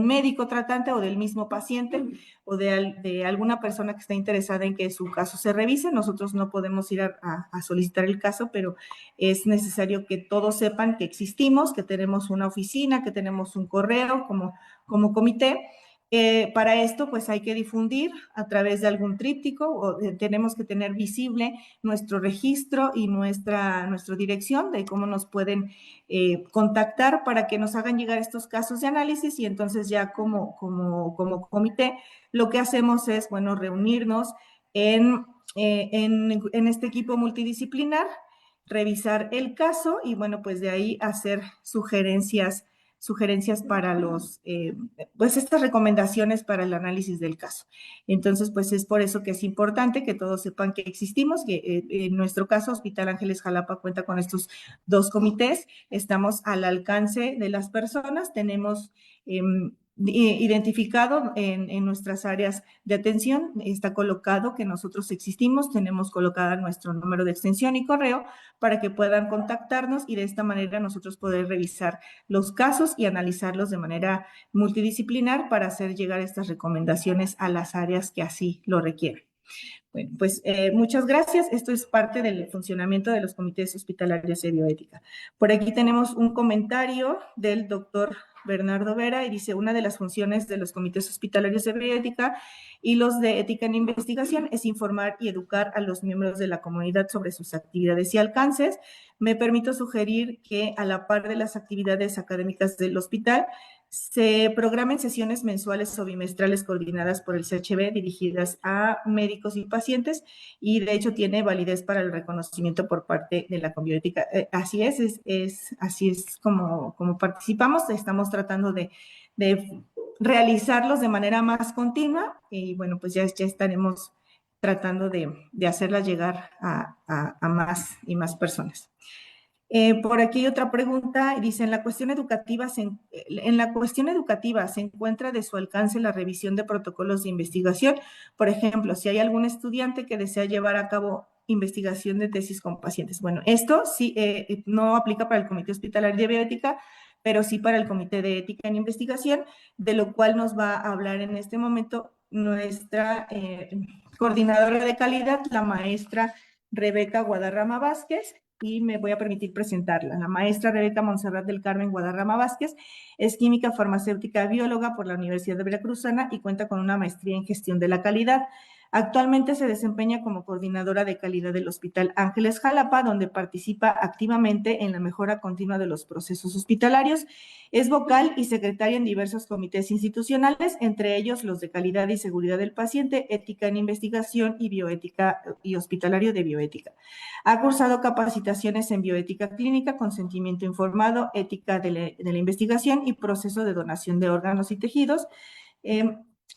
médico tratante o del mismo paciente o de alguna persona que está interesada en que su caso se revise. Nosotros no podemos ir a solicitar el caso, pero es necesario que todos sepan que existimos, que tenemos una oficina, que tenemos un correo como comité. Para esto, pues hay que difundir a través de algún tríptico o tenemos que tener visible nuestro registro y nuestra dirección de cómo nos pueden contactar para que nos hagan llegar estos casos de análisis y entonces ya como comité lo que hacemos es, bueno, reunirnos en este equipo multidisciplinar, revisar el caso y bueno, pues de ahí hacer sugerencias para pues estas recomendaciones para el análisis del caso. Entonces, pues es por eso que es importante que todos sepan que existimos, que en nuestro caso, Hospital Ángeles Jalapa cuenta con estos 2 comités, estamos al alcance de las personas, tenemos identificado en nuestras áreas de atención, está colocado que nosotros existimos, tenemos colocada nuestro número de extensión y correo para que puedan contactarnos y de esta manera nosotros poder revisar los casos y analizarlos de manera multidisciplinar para hacer llegar estas recomendaciones a las áreas que así lo requieren. Bueno, pues muchas gracias. Esto es parte del funcionamiento de los comités hospitalarios de bioética. Por aquí tenemos un comentario del doctor Bernardo Vera y dice, una de las funciones de los comités hospitalarios de bioética y los de ética en investigación es informar y educar a los miembros de la comunidad sobre sus actividades y alcances. Me permito sugerir que a la par de las actividades académicas del hospital, se programen sesiones mensuales o bimestrales coordinadas por el CHB dirigidas a médicos y pacientes y de hecho tiene validez para el reconocimiento por parte de la Conbioética. Así así es como participamos. Estamos tratando de realizarlos de manera más continua y bueno, pues ya estaremos tratando de hacerlas llegar a más y más personas. Por aquí hay otra pregunta, dice, en la cuestión educativa se encuentra de su alcance la revisión de protocolos de investigación. Por ejemplo, si hay algún estudiante que desea llevar a cabo investigación de tesis con pacientes. Bueno, esto sí no aplica para el Comité Hospitalario de Bioética, pero sí para el Comité de Ética en Investigación, de lo cual nos va a hablar en este momento nuestra coordinadora de calidad, la maestra Rebeca Guadarrama Vázquez, y me voy a permitir presentarla. La maestra Rebeca Montserrat del Carmen Guadarrama Vázquez es química farmacéutica bióloga por la Universidad de Veracruzana y cuenta con una maestría en gestión de la calidad. Actualmente se desempeña como coordinadora de calidad del Hospital Ángeles Jalapa, donde participa activamente en la mejora continua de los procesos hospitalarios. Es vocal y secretaria en diversos comités institucionales, entre ellos los de calidad y seguridad del paciente, ética en investigación y bioética y hospitalario de bioética. Ha cursado capacitaciones en bioética clínica, consentimiento informado, ética de la investigación y proceso de donación de órganos y tejidos,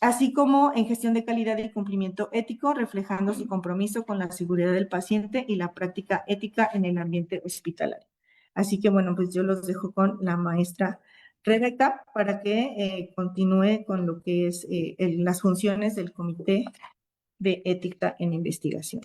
así como en gestión de calidad y cumplimiento ético, reflejando su compromiso con la seguridad del paciente y la práctica ética en el ambiente hospitalario. Así que bueno, pues yo los dejo con la maestra Rebeca para que continúe con lo que es las funciones del Comité de Ética en Investigación.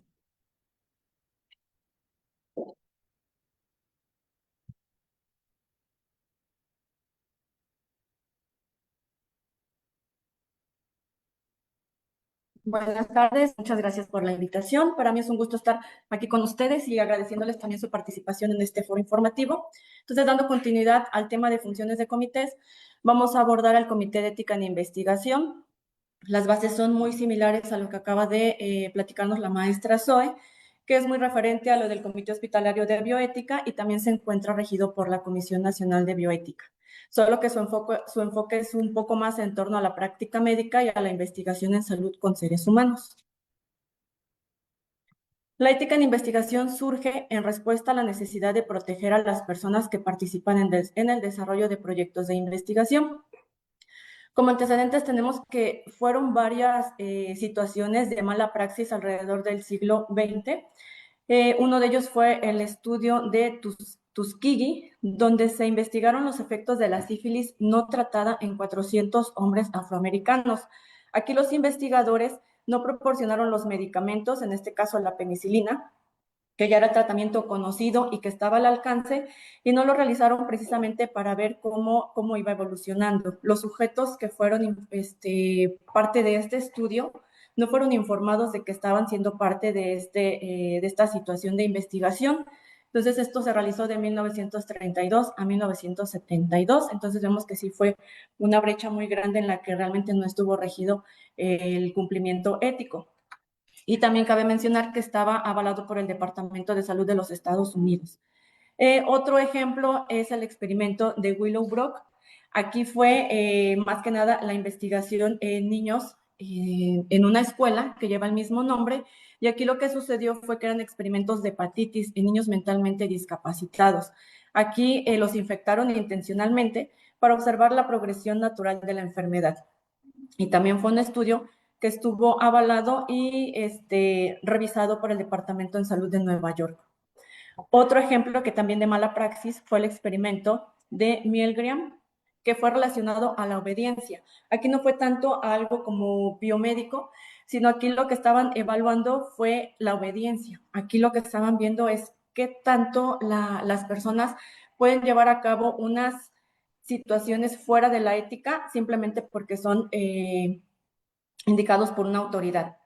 Buenas tardes, muchas gracias por la invitación. Para mí es un gusto estar aquí con ustedes y agradeciéndoles también su participación en este foro informativo. Entonces, dando continuidad al tema de funciones de comités, vamos a abordar al Comité de Ética en Investigación. Las bases son muy similares a lo que acaba de platicarnos la maestra Zoe, que es muy referente a lo del Comité Hospitalario de Bioética y también se encuentra regido por la Comisión Nacional de Bioética. Solo que su enfoque es un poco más en torno a la práctica médica y a la investigación en salud con seres humanos. La ética en investigación surge en respuesta a la necesidad de proteger a las personas que participan en el desarrollo de proyectos de investigación. Como antecedentes tenemos que fueron varias situaciones de mala praxis alrededor del siglo XX. Uno de ellos fue el estudio de Tuskegee, donde se investigaron los efectos de la sífilis no tratada en 400 hombres afroamericanos. Aquí los investigadores no proporcionaron los medicamentos, en este caso la penicilina, que ya era el tratamiento conocido y que estaba al alcance, y no lo realizaron precisamente para ver cómo iba evolucionando. Los sujetos que fueron parte de este estudio no fueron informados de que estaban siendo parte de esta situación de investigación. Entonces, esto se realizó de 1932 a 1972. Entonces, vemos que sí fue una brecha muy grande en la que realmente no estuvo regido el cumplimiento ético. Y también cabe mencionar que estaba avalado por el Departamento de Salud de los Estados Unidos. Otro ejemplo es el experimento de Willowbrook. Aquí fue más que nada la investigación en niños en una escuela que lleva el mismo nombre, y aquí lo que sucedió fue que eran experimentos de hepatitis en niños mentalmente discapacitados. Aquí los infectaron intencionalmente para observar la progresión natural de la enfermedad. Y también fue un estudio que estuvo avalado y revisado por el Departamento de Salud de Nueva York. Otro ejemplo que también de mala praxis fue el experimento de Milgram, que fue relacionado a la obediencia. Aquí no fue tanto algo como biomédico, sino aquí lo que estaban evaluando fue la obediencia. Aquí lo que estaban viendo es qué tanto las personas pueden llevar a cabo unas situaciones fuera de la ética simplemente porque son indicados por una autoridad.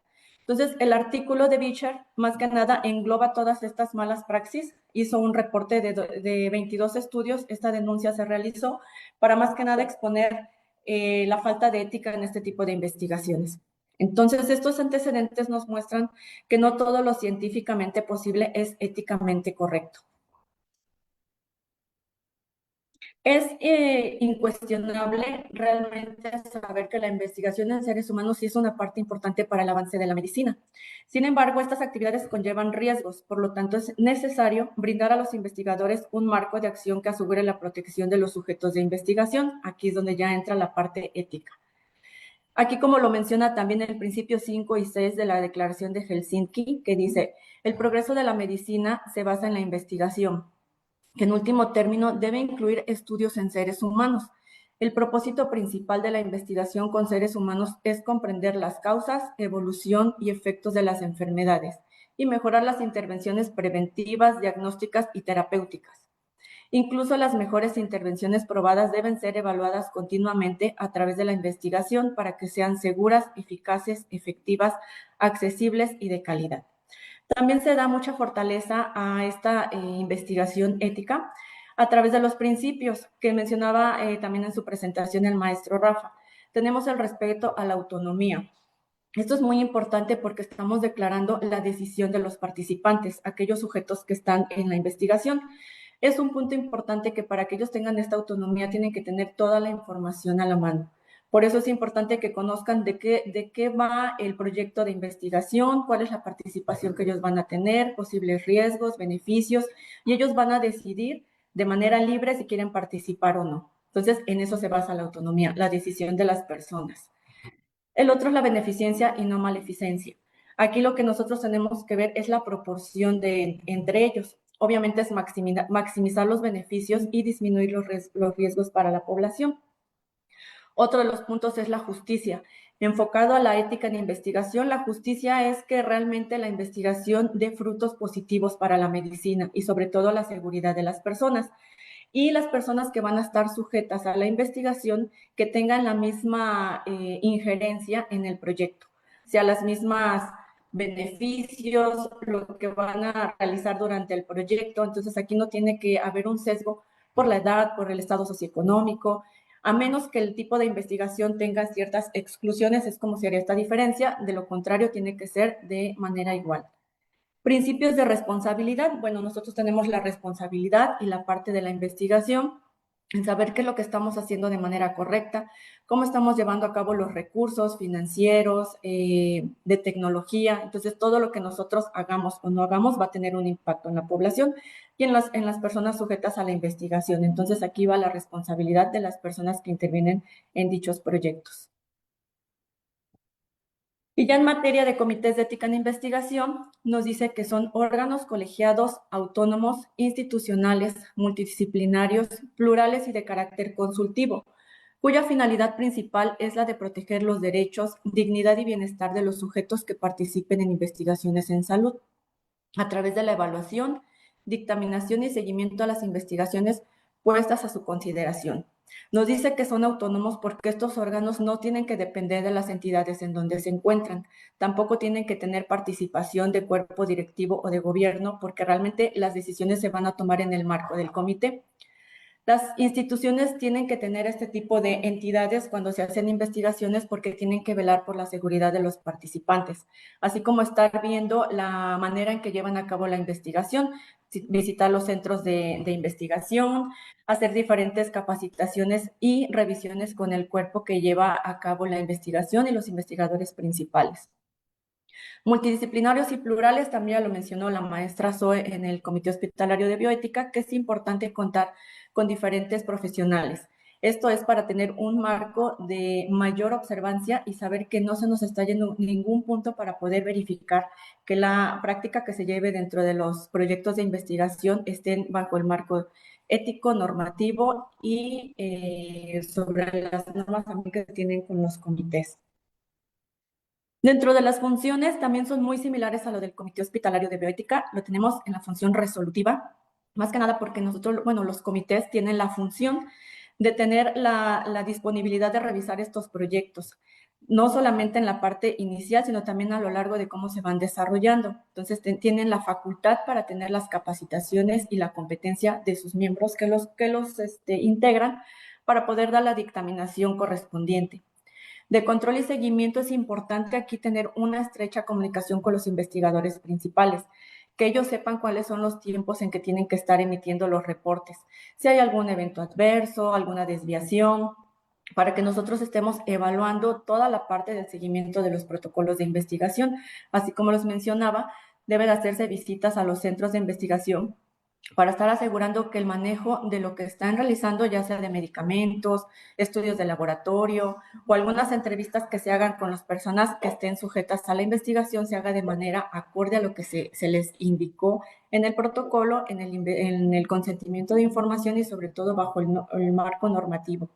Entonces, el artículo de Beecher, más que nada, engloba todas estas malas praxis, hizo un reporte de 22 estudios, esta denuncia se realizó para más que nada exponer la falta de ética en este tipo de investigaciones. Entonces, estos antecedentes nos muestran que no todo lo científicamente posible es éticamente correcto. Es incuestionable realmente saber que la investigación en seres humanos sí es una parte importante para el avance de la medicina. Sin embargo, estas actividades conllevan riesgos, por lo tanto es necesario brindar a los investigadores un marco de acción que asegure la protección de los sujetos de investigación. Aquí es donde ya entra la parte ética. Aquí, como lo menciona también el principio 5 y 6 de la Declaración de Helsinki, que dice, el progreso de la medicina se basa en la investigación, que en último término debe incluir estudios en seres humanos. El propósito principal de la investigación con seres humanos es comprender las causas, evolución y efectos de las enfermedades y mejorar las intervenciones preventivas, diagnósticas y terapéuticas. Incluso las mejores intervenciones probadas deben ser evaluadas continuamente a través de la investigación para que sean seguras, eficaces, efectivas, accesibles y de calidad. También se da mucha fortaleza a esta investigación ética a través de los principios que mencionaba también en su presentación el maestro Rafa. Tenemos el respeto a la autonomía. Esto es muy importante porque estamos declarando la decisión de los participantes, aquellos sujetos que están en la investigación. Es un punto importante que para que ellos tengan esta autonomía tienen que tener toda la información a la mano. Por eso es importante que conozcan de qué va el proyecto de investigación, cuál es la participación que ellos van a tener, posibles riesgos, beneficios, y ellos van a decidir de manera libre si quieren participar o no. Entonces, en eso se basa la autonomía, la decisión de las personas. El otro es la beneficencia y no maleficencia. Aquí lo que nosotros tenemos que ver es la proporción entre ellos. Obviamente es maximizar los beneficios y disminuir los riesgos para la población. Otro de los puntos es la justicia. Enfocado a la ética en investigación, la justicia es que realmente la investigación dé frutos positivos para la medicina y sobre todo la seguridad de las personas. Y las personas que van a estar sujetas a la investigación que tengan la misma injerencia en el proyecto, o sea, las mismas beneficios, lo que van a realizar durante el proyecto. Entonces aquí no tiene que haber un sesgo por la edad, por el estado socioeconómico, a menos que el tipo de investigación tenga ciertas exclusiones, es como si haría esta diferencia, de lo contrario tiene que ser de manera igual. Principios de responsabilidad. Bueno, nosotros tenemos la responsabilidad y la parte de la investigación en saber qué es lo que estamos haciendo de manera correcta, cómo estamos llevando a cabo los recursos financieros, de tecnología. Entonces, todo lo que nosotros hagamos o no hagamos va a tener un impacto en la población y en las personas sujetas a la investigación. Entonces, aquí va la responsabilidad de las personas que intervienen en dichos proyectos. Y ya en materia de comités de ética en investigación, nos dice que son órganos colegiados, autónomos, institucionales, multidisciplinarios, plurales y de carácter consultivo, cuya finalidad principal es la de proteger los derechos, dignidad y bienestar de los sujetos que participen en investigaciones en salud, a través de la evaluación, dictaminación y seguimiento a las investigaciones puestas a su consideración. Nos dice que son autónomos porque estos órganos no tienen que depender de las entidades en donde se encuentran, tampoco tienen que tener participación de cuerpo directivo o de gobierno, porque realmente las decisiones se van a tomar en el marco del comité. Las instituciones tienen que tener este tipo de entidades cuando se hacen investigaciones porque tienen que velar por la seguridad de los participantes, así como estar viendo la manera en que llevan a cabo la investigación, visitar los centros de investigación, hacer diferentes capacitaciones y revisiones con el cuerpo que lleva a cabo la investigación y los investigadores principales. Multidisciplinarios y plurales, también lo mencionó la maestra Zoe en el Comité Hospitalario de Bioética, que es importante contar con diferentes profesionales. Esto es para tener un marco de mayor observancia y saber que no se nos está yendo ningún punto para poder verificar que la práctica que se lleve dentro de los proyectos de investigación estén bajo el marco ético, normativo y sobre las normas también que tienen con los comités. Dentro de las funciones también son muy similares a lo del Comité Hospitalario de Bioética. Lo tenemos en la función resolutiva, más que nada porque nosotros, bueno, los comités tienen la función de tener la disponibilidad de revisar estos proyectos. no solamente en la parte inicial, sino también a lo largo de cómo se van desarrollando. Entonces, tienen la facultad para tener las capacitaciones y la competencia de sus miembros que los integran para poder dar la dictaminación correspondiente. De control y seguimiento es importante aquí tener una estrecha comunicación con los investigadores principales, que ellos sepan cuáles son los tiempos en que tienen que estar emitiendo los reportes, si hay algún evento adverso, alguna desviación, para que nosotros estemos evaluando toda la parte del seguimiento de los protocolos de investigación. Así como los mencionaba, debe de hacerse visitas a los centros de investigación para estar asegurando que el manejo de lo que están realizando, ya sea de medicamentos, estudios de laboratorio o algunas entrevistas que se hagan con las personas que estén sujetas a la investigación, se haga de manera acorde a lo que se les indicó en el protocolo, en el consentimiento de información y sobre todo bajo el marco normativo.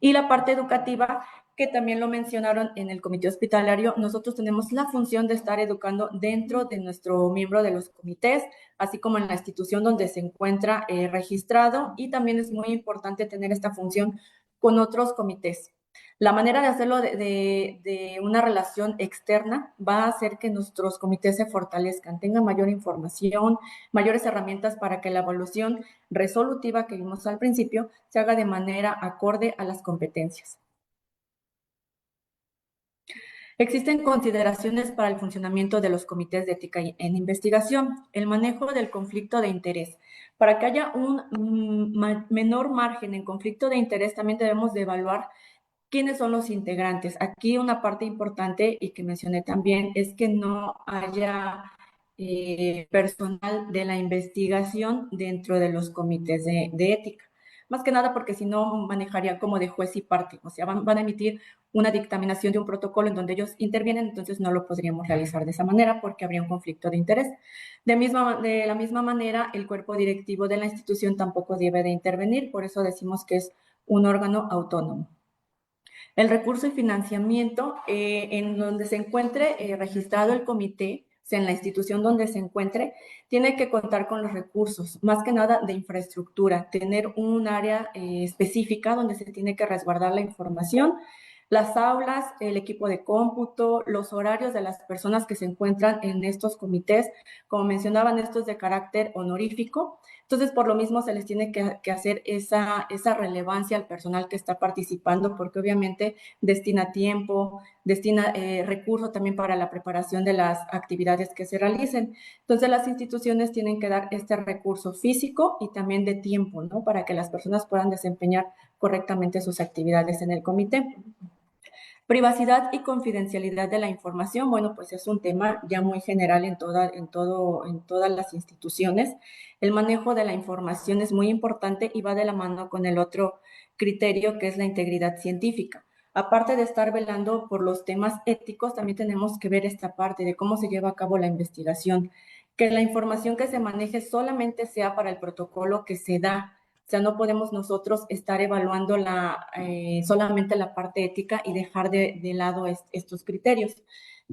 Y la parte educativa, que también lo mencionaron en el comité hospitalario, nosotros tenemos la función de estar educando dentro de nuestro miembro de los comités, así como en la institución donde se encuentra registrado, y también es muy importante tener esta función con otros comités. La manera de hacerlo de una relación externa va a hacer que nuestros comités se fortalezcan, tengan mayor información, mayores herramientas para que la evaluación resolutiva que vimos al principio se haga de manera acorde a las competencias. Existen consideraciones para el funcionamiento de los comités de ética en investigación, el manejo del conflicto de interés. Para que haya un menor margen en conflicto de interés, también debemos de evaluar quiénes son los integrantes. Aquí una parte importante y que mencioné también es que no haya personal de la investigación dentro de los comités de ética. Más que nada porque si no manejaría como de juez y parte, o sea, van a emitir una dictaminación de un protocolo en donde ellos intervienen, entonces no lo podríamos realizar de esa manera porque habría un conflicto de interés. De la misma manera, el cuerpo directivo de la institución tampoco debe de intervenir, por eso decimos que es un órgano autónomo. El recurso y financiamiento, en donde se encuentre registrado el comité, o sea, en la institución donde se encuentre, tiene que contar con los recursos, más que nada de infraestructura, tener un área específica donde se tiene que resguardar la información, las aulas, el equipo de cómputo, los horarios de las personas que se encuentran en estos comités, como mencionaban, estos de carácter honorífico. Entonces, por lo mismo se les tiene que hacer esa relevancia al personal que está participando, porque obviamente destina tiempo, destina recursos también para la preparación de las actividades que se realicen. Entonces, las instituciones tienen que dar este recurso físico y también de tiempo, ¿no? Para que las personas puedan desempeñar correctamente sus actividades en el comité. Privacidad y confidencialidad de la información, bueno, pues es un tema ya muy general en todas las instituciones. El manejo de la información es muy importante y va de la mano con el otro criterio, que es la integridad científica. Aparte de estar velando por los temas éticos, también tenemos que ver esta parte de cómo se lleva a cabo la investigación, que la información que se maneje solamente sea para el protocolo que se da. O sea, no podemos nosotros estar evaluando solamente la parte ética y dejar de lado estos criterios.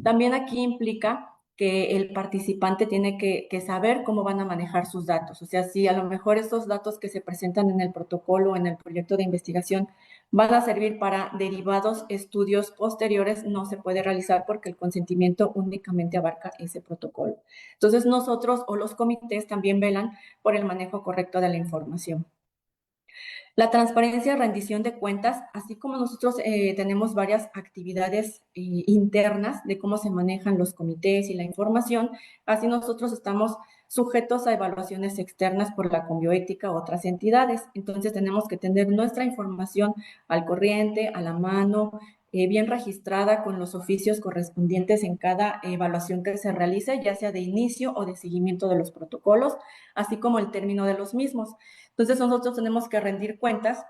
También aquí implica que el participante tiene que saber cómo van a manejar sus datos. O sea, si a lo mejor estos datos que se presentan en el protocolo, en el proyecto de investigación, van a servir para derivados estudios posteriores, no se puede realizar porque el consentimiento únicamente abarca ese protocolo. Entonces, nosotros o los comités también velan por el manejo correcto de la información. La transparencia y rendición de cuentas, así como nosotros tenemos varias actividades internas de cómo se manejan los comités y la información, así nosotros estamos sujetos a evaluaciones externas por la Conbioética u otras entidades. Entonces tenemos que tener nuestra información al corriente, a la mano, bien registrada con los oficios correspondientes en cada evaluación que se realice, ya sea de inicio o de seguimiento de los protocolos, así como el término de los mismos. Entonces nosotros tenemos que rendir cuentas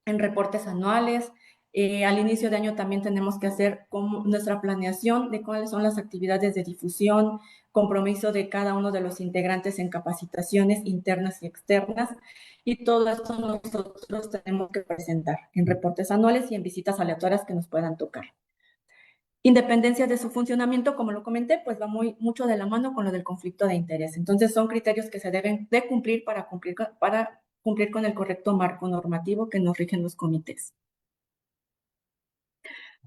en reportes anuales. Al inicio de año también tenemos que hacer nuestra planeación de cuáles son las actividades de difusión, compromiso de cada uno de los integrantes en capacitaciones internas y externas. Y todo esto nosotros tenemos que presentar en reportes anuales y en visitas aleatorias que nos puedan tocar. Independencia de su funcionamiento, como lo comenté, pues va mucho de la mano con lo del conflicto de interés. Entonces, son criterios que se deben de cumplir para cumplir con el correcto marco normativo que nos rigen los comités.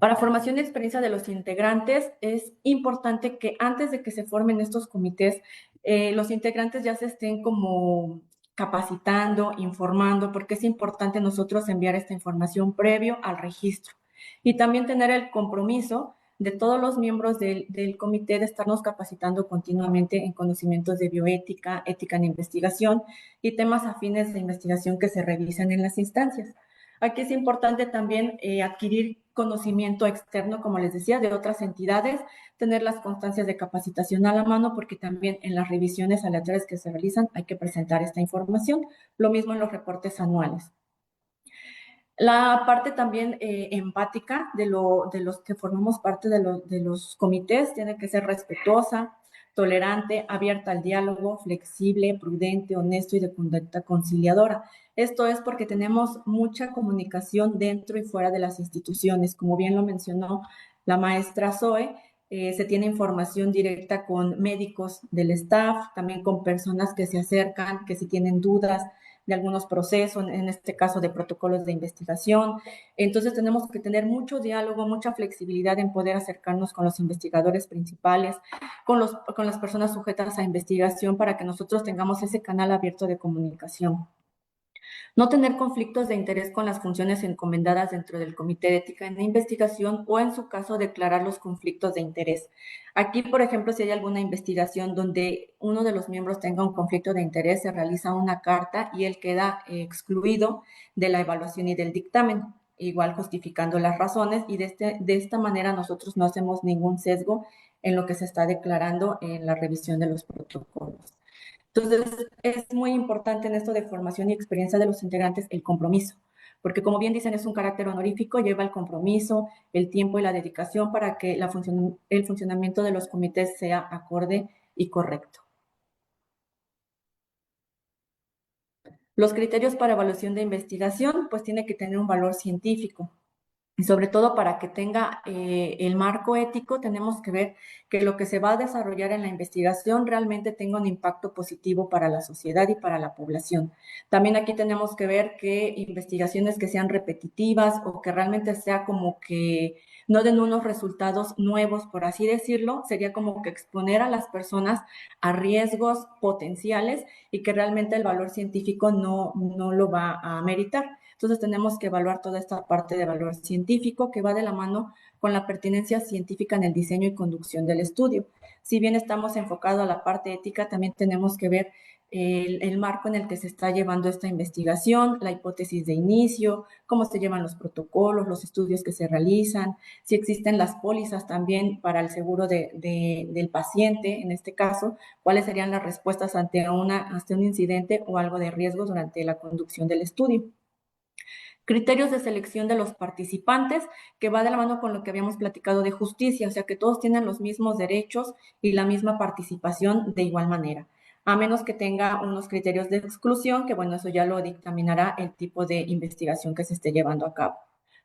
Para formación y experiencia de los integrantes, es importante que antes de que se formen estos comités, los integrantes ya se estén como capacitando, informando, porque es importante nosotros enviar esta información previo al registro. Y también tener el compromiso de todos los miembros del comité de estarnos capacitando continuamente en conocimientos de bioética, ética en investigación y temas afines de investigación que se revisan en las instancias. Aquí es importante también adquirir conocimiento externo, como les decía, de otras entidades, tener las constancias de capacitación a la mano, porque también en las revisiones aleatorias que se realizan hay que presentar esta información, lo mismo en los reportes anuales. La parte también empática de los que formamos parte de los comités tiene que ser respetuosa, tolerante, abierta al diálogo, flexible, prudente, honesto y de conducta conciliadora. Esto es porque tenemos mucha comunicación dentro y fuera de las instituciones. Como bien lo mencionó la maestra Zoe, se tiene información directa con médicos del staff, también con personas que se acercan, que si tienen dudas de algunos procesos, en este caso de protocolos de investigación. Entonces tenemos que tener mucho diálogo, mucha flexibilidad en poder acercarnos con los investigadores principales, con las personas sujetas a investigación para que nosotros tengamos ese canal abierto de comunicación. No tener conflictos de interés con las funciones encomendadas dentro del Comité de Ética en la Investigación o, en su caso, declarar los conflictos de interés. Aquí, por ejemplo, si hay alguna investigación donde uno de los miembros tenga un conflicto de interés, se realiza una carta y él queda excluido de la evaluación y del dictamen, igual justificando las razones, y de esta manera nosotros no hacemos ningún sesgo en lo que se está declarando en la revisión de los protocolos. Entonces, es muy importante en esto de formación y experiencia de los integrantes el compromiso, porque como bien dicen, es un carácter honorífico, lleva el compromiso, el tiempo y la dedicación para que el funcionamiento de los comités sea acorde y correcto. Los criterios para evaluación de investigación, pues tiene que tener un valor científico. Y sobre todo para que tenga el marco ético, tenemos que ver que lo que se va a desarrollar en la investigación realmente tenga un impacto positivo para la sociedad y para la población. También aquí tenemos que ver que investigaciones que sean repetitivas o que realmente sea como que no den unos resultados nuevos, por así decirlo, sería como que exponer a las personas a riesgos potenciales y que realmente el valor científico no lo va a meritar. Entonces tenemos que evaluar toda esta parte de valor científico que va de la mano con la pertinencia científica en el diseño y conducción del estudio. Si bien estamos enfocados a la parte ética, también tenemos que ver el marco en el que se está llevando esta investigación, la hipótesis de inicio, cómo se llevan los protocolos, los estudios que se realizan, si existen las pólizas también para el seguro del paciente, en este caso, cuáles serían las respuestas ante un incidente o algo de riesgo durante la conducción del estudio. Criterios de selección de los participantes, que va de la mano con lo que habíamos platicado de justicia, o sea, que todos tienen los mismos derechos y la misma participación de igual manera, a menos que tenga unos criterios de exclusión, que bueno, eso ya lo dictaminará el tipo de investigación que se esté llevando a cabo.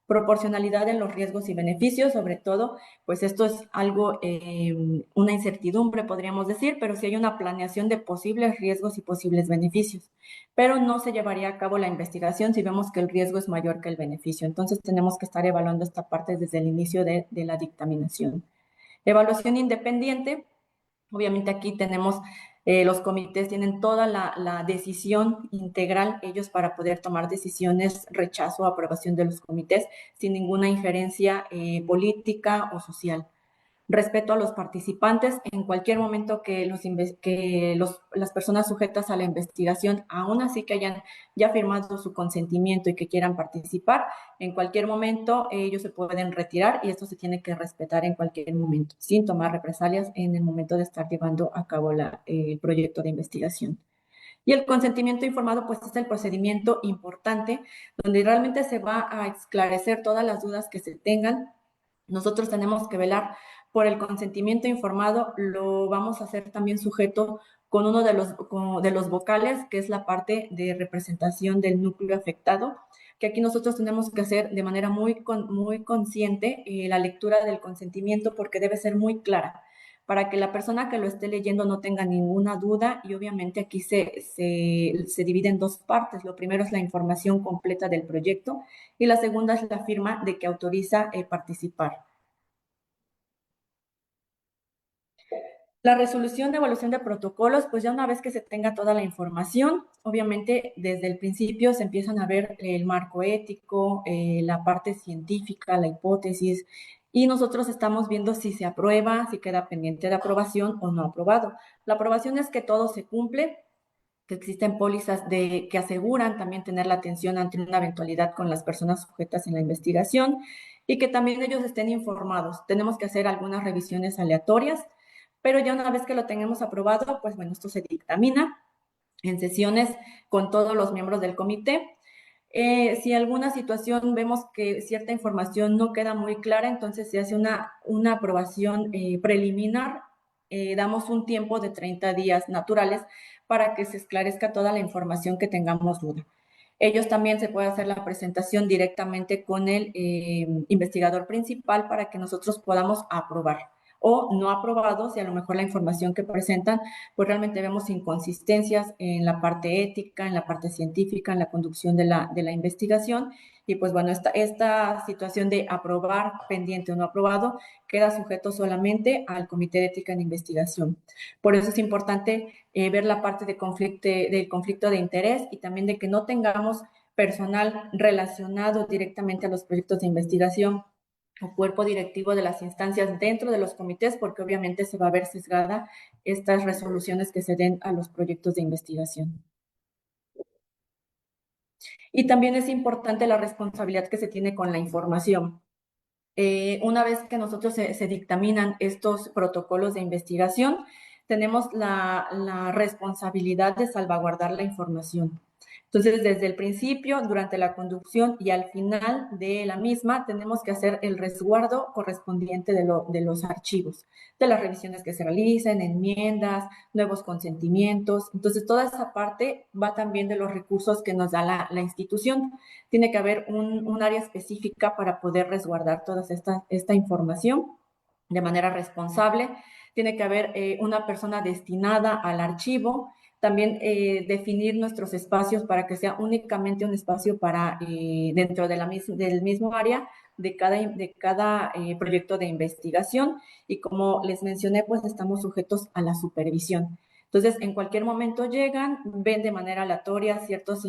Proporcionalidad en los riesgos y beneficios, sobre todo, pues esto es algo, una incertidumbre, podríamos decir, pero sí hay una planeación de posibles riesgos y posibles beneficios, pero no se llevaría a cabo la investigación si vemos que el riesgo es mayor que el beneficio. Entonces tenemos que estar evaluando esta parte desde el inicio de la dictaminación. Evaluación independiente. Obviamente aquí tenemos, los comités tienen toda la decisión integral ellos para poder tomar decisiones, rechazo o aprobación de los comités sin ninguna injerencia política o social. Respeto a los participantes en cualquier momento que las personas sujetas a la investigación, aún así que hayan ya firmado su consentimiento y que quieran participar, en cualquier momento ellos se pueden retirar y esto se tiene que respetar en cualquier momento, sin tomar represalias en el momento de estar llevando a cabo el proyecto de investigación. Y el consentimiento informado, pues es el procedimiento importante donde realmente se va a esclarecer todas las dudas que se tengan. Nosotros tenemos que velar por el consentimiento informado, lo vamos a hacer también sujeto con uno de los vocales, que es la parte de representación del núcleo afectado, que aquí nosotros tenemos que hacer de manera muy consciente la lectura del consentimiento porque debe ser muy clara, para que la persona que lo esté leyendo no tenga ninguna duda y obviamente aquí se divide en dos partes. Lo primero es la información completa del proyecto y la segunda es la firma de que autoriza participar. La resolución de evaluación de protocolos, pues ya una vez que se tenga toda la información, obviamente desde el principio se empiezan a ver el marco ético, la parte científica, la hipótesis, y nosotros estamos viendo si se aprueba, si queda pendiente de aprobación o no aprobado. La aprobación es que todo se cumple, que existen pólizas que aseguran también tener la atención ante una eventualidad con las personas sujetas en la investigación y que también ellos estén informados. Tenemos que hacer algunas revisiones aleatorias, pero ya una vez que lo tengamos aprobado, pues bueno, esto se dictamina en sesiones con todos los miembros del comité. Si alguna situación vemos que cierta información no queda muy clara, entonces se hace una aprobación preliminar. Damos un tiempo de 30 días naturales para que se esclarezca toda la información que tengamos duda. Ellos también se puede hacer la presentación directamente con el investigador principal para que nosotros podamos aprobar o no aprobado, si a lo mejor la información que presentan, pues realmente vemos inconsistencias en la parte ética, en la parte científica, en la conducción de la investigación. Y pues bueno, esta situación de aprobar pendiente o no aprobado queda sujeto solamente al Comité de Ética en Investigación. Por eso es importante ver la parte del conflicto de interés y también de que no tengamos personal relacionado directamente a los proyectos de investigación o cuerpo directivo de las instancias dentro de los comités, porque obviamente se va a ver sesgada estas resoluciones que se den a los proyectos de investigación. Y también es importante la responsabilidad que se tiene con la información. Una vez que nosotros se dictaminan estos protocolos de investigación, tenemos la responsabilidad de salvaguardar la información. Entonces, desde el principio, durante la conducción y al final de la misma, tenemos que hacer el resguardo correspondiente de los archivos, de las revisiones que se realicen, enmiendas, nuevos consentimientos. Entonces, toda esa parte va también de los recursos que nos da la institución. Tiene que haber un área específica para poder resguardar toda esta información de manera responsable. Tiene que haber una persona destinada al archivo. También definir nuestros espacios para que sea únicamente un espacio para dentro del mismo área de cada proyecto de investigación. Y como les mencioné, pues estamos sujetos a la supervisión. Entonces, en cualquier momento llegan, ven de manera aleatoria ciertos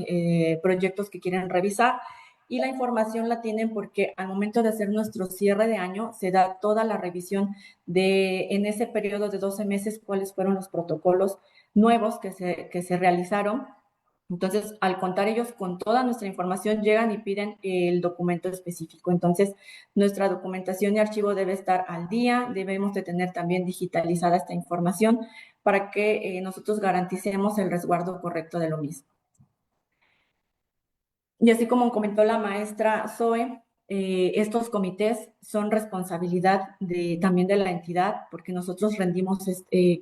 proyectos que quieren revisar y la información la tienen porque al momento de hacer nuestro cierre de año se da toda la revisión en ese periodo de 12 meses, cuáles fueron los protocolos nuevos que se realizaron. Entonces, al contar ellos con toda nuestra información, llegan y piden el documento específico. Entonces, nuestra documentación y archivo debe estar al día, debemos de tener también digitalizada esta información para que nosotros garanticemos el resguardo correcto de lo mismo. Y así como comentó la maestra Zoe, estos comités son responsabilidad también de la entidad porque nosotros rendimos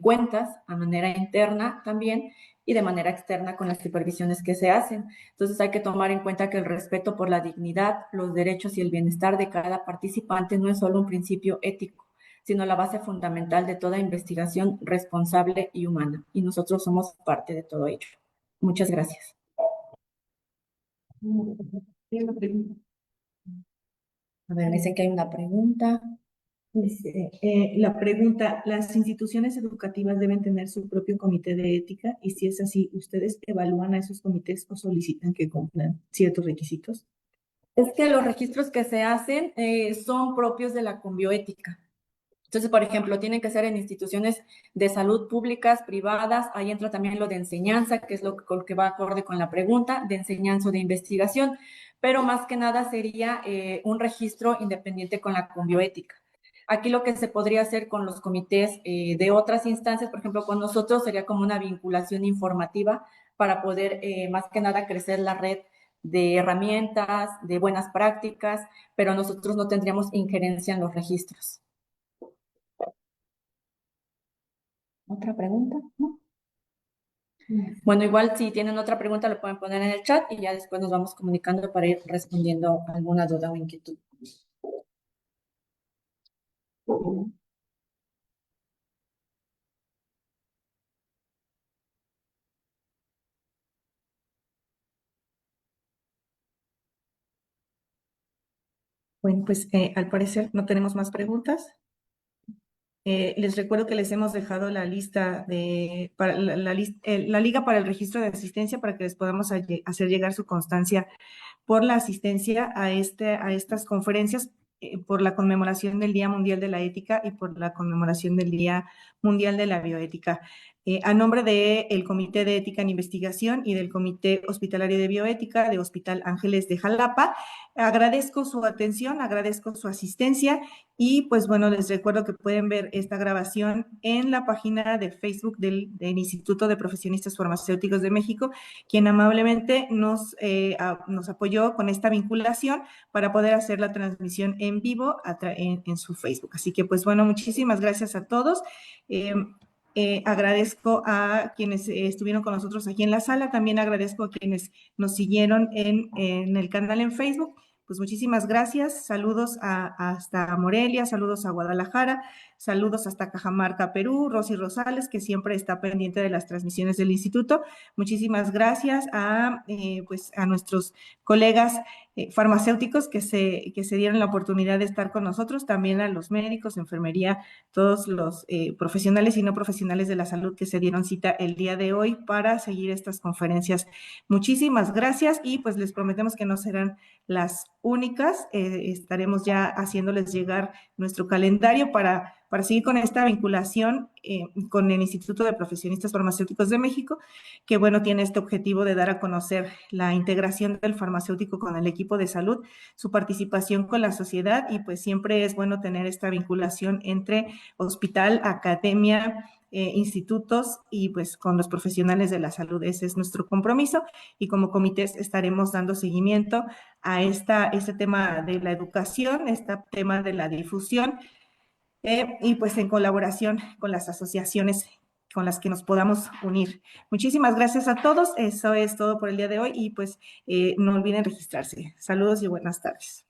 cuentas a manera interna también y de manera externa con las supervisiones que se hacen. Entonces hay que tomar en cuenta que el respeto por la dignidad, los derechos y el bienestar de cada participante no es solo un principio ético, sino la base fundamental de toda investigación responsable y humana. Y nosotros somos parte de todo ello. Muchas gracias. A ver, me dicen que hay una pregunta. Dice, la pregunta, ¿las instituciones educativas deben tener su propio comité de ética? Y si es así, ¿ustedes evalúan a esos comités o solicitan que cumplan ciertos requisitos? Es que los registros que se hacen son propios de la Conbioética. Entonces, por ejemplo, tienen que ser en instituciones de salud públicas, privadas. Ahí entra también lo de enseñanza, que es lo que va acorde con la pregunta, de enseñanza o de investigación. Pero más que nada sería un registro independiente con la Conbioética. Aquí lo que se podría hacer con los comités de otras instancias, por ejemplo, con nosotros, sería como una vinculación informativa para poder más que nada crecer la red de herramientas, de buenas prácticas, pero nosotros no tendríamos injerencia en los registros. ¿Otra pregunta? ¿No? Bueno, igual si tienen otra pregunta lo pueden poner en el chat y ya después nos vamos comunicando para ir respondiendo a alguna duda o inquietud. Bueno, pues al parecer no tenemos más preguntas. Les recuerdo que les hemos dejado la lista para la liga para el registro de asistencia para que les podamos hacer llegar su constancia por la asistencia a estas conferencias, por la conmemoración del Día Mundial de la Ética y por la conmemoración del Día Mundial de la Bioética. A nombre del Comité de Ética en Investigación y del Comité Hospitalario de Bioética de Hospital Ángeles de Jalapa, agradezco su atención, agradezco su asistencia y pues bueno, les recuerdo que pueden ver esta grabación en la página de Facebook del Instituto de Profesionistas Farmacéuticos de México, quien amablemente nos apoyó con esta vinculación para poder hacer la transmisión en vivo en su Facebook. Así que pues bueno, muchísimas gracias a todos. Agradezco a quienes estuvieron con nosotros aquí en la sala, también agradezco a quienes nos siguieron en el canal en Facebook. Pues muchísimas gracias, saludos hasta Morelia, saludos a Guadalajara, saludos hasta Cajamarca, Perú, Rosy Rosales, que siempre está pendiente de las transmisiones del instituto. Muchísimas gracias a nuestros colegas farmacéuticos que se dieron la oportunidad de estar con nosotros, también a los médicos, enfermería, todos los profesionales y no profesionales de la salud que se dieron cita el día de hoy para seguir estas conferencias. Muchísimas gracias y pues les prometemos que no serán las únicas. Estaremos ya haciéndoles llegar nuestro calendario para seguir con esta vinculación con el Instituto de Profesionistas Farmacéuticos de México, que bueno, tiene este objetivo de dar a conocer la integración del farmacéutico con el equipo de salud, su participación con la sociedad y pues siempre es bueno tener esta vinculación entre hospital, academia, institutos y pues con los profesionales de la salud. Ese es nuestro compromiso y como comités estaremos dando seguimiento a este tema de la educación, este tema de la difusión y pues en colaboración con las asociaciones con las que nos podamos unir. Muchísimas gracias a todos. Eso es todo por el día de hoy y pues no olviden registrarse. Saludos y buenas tardes.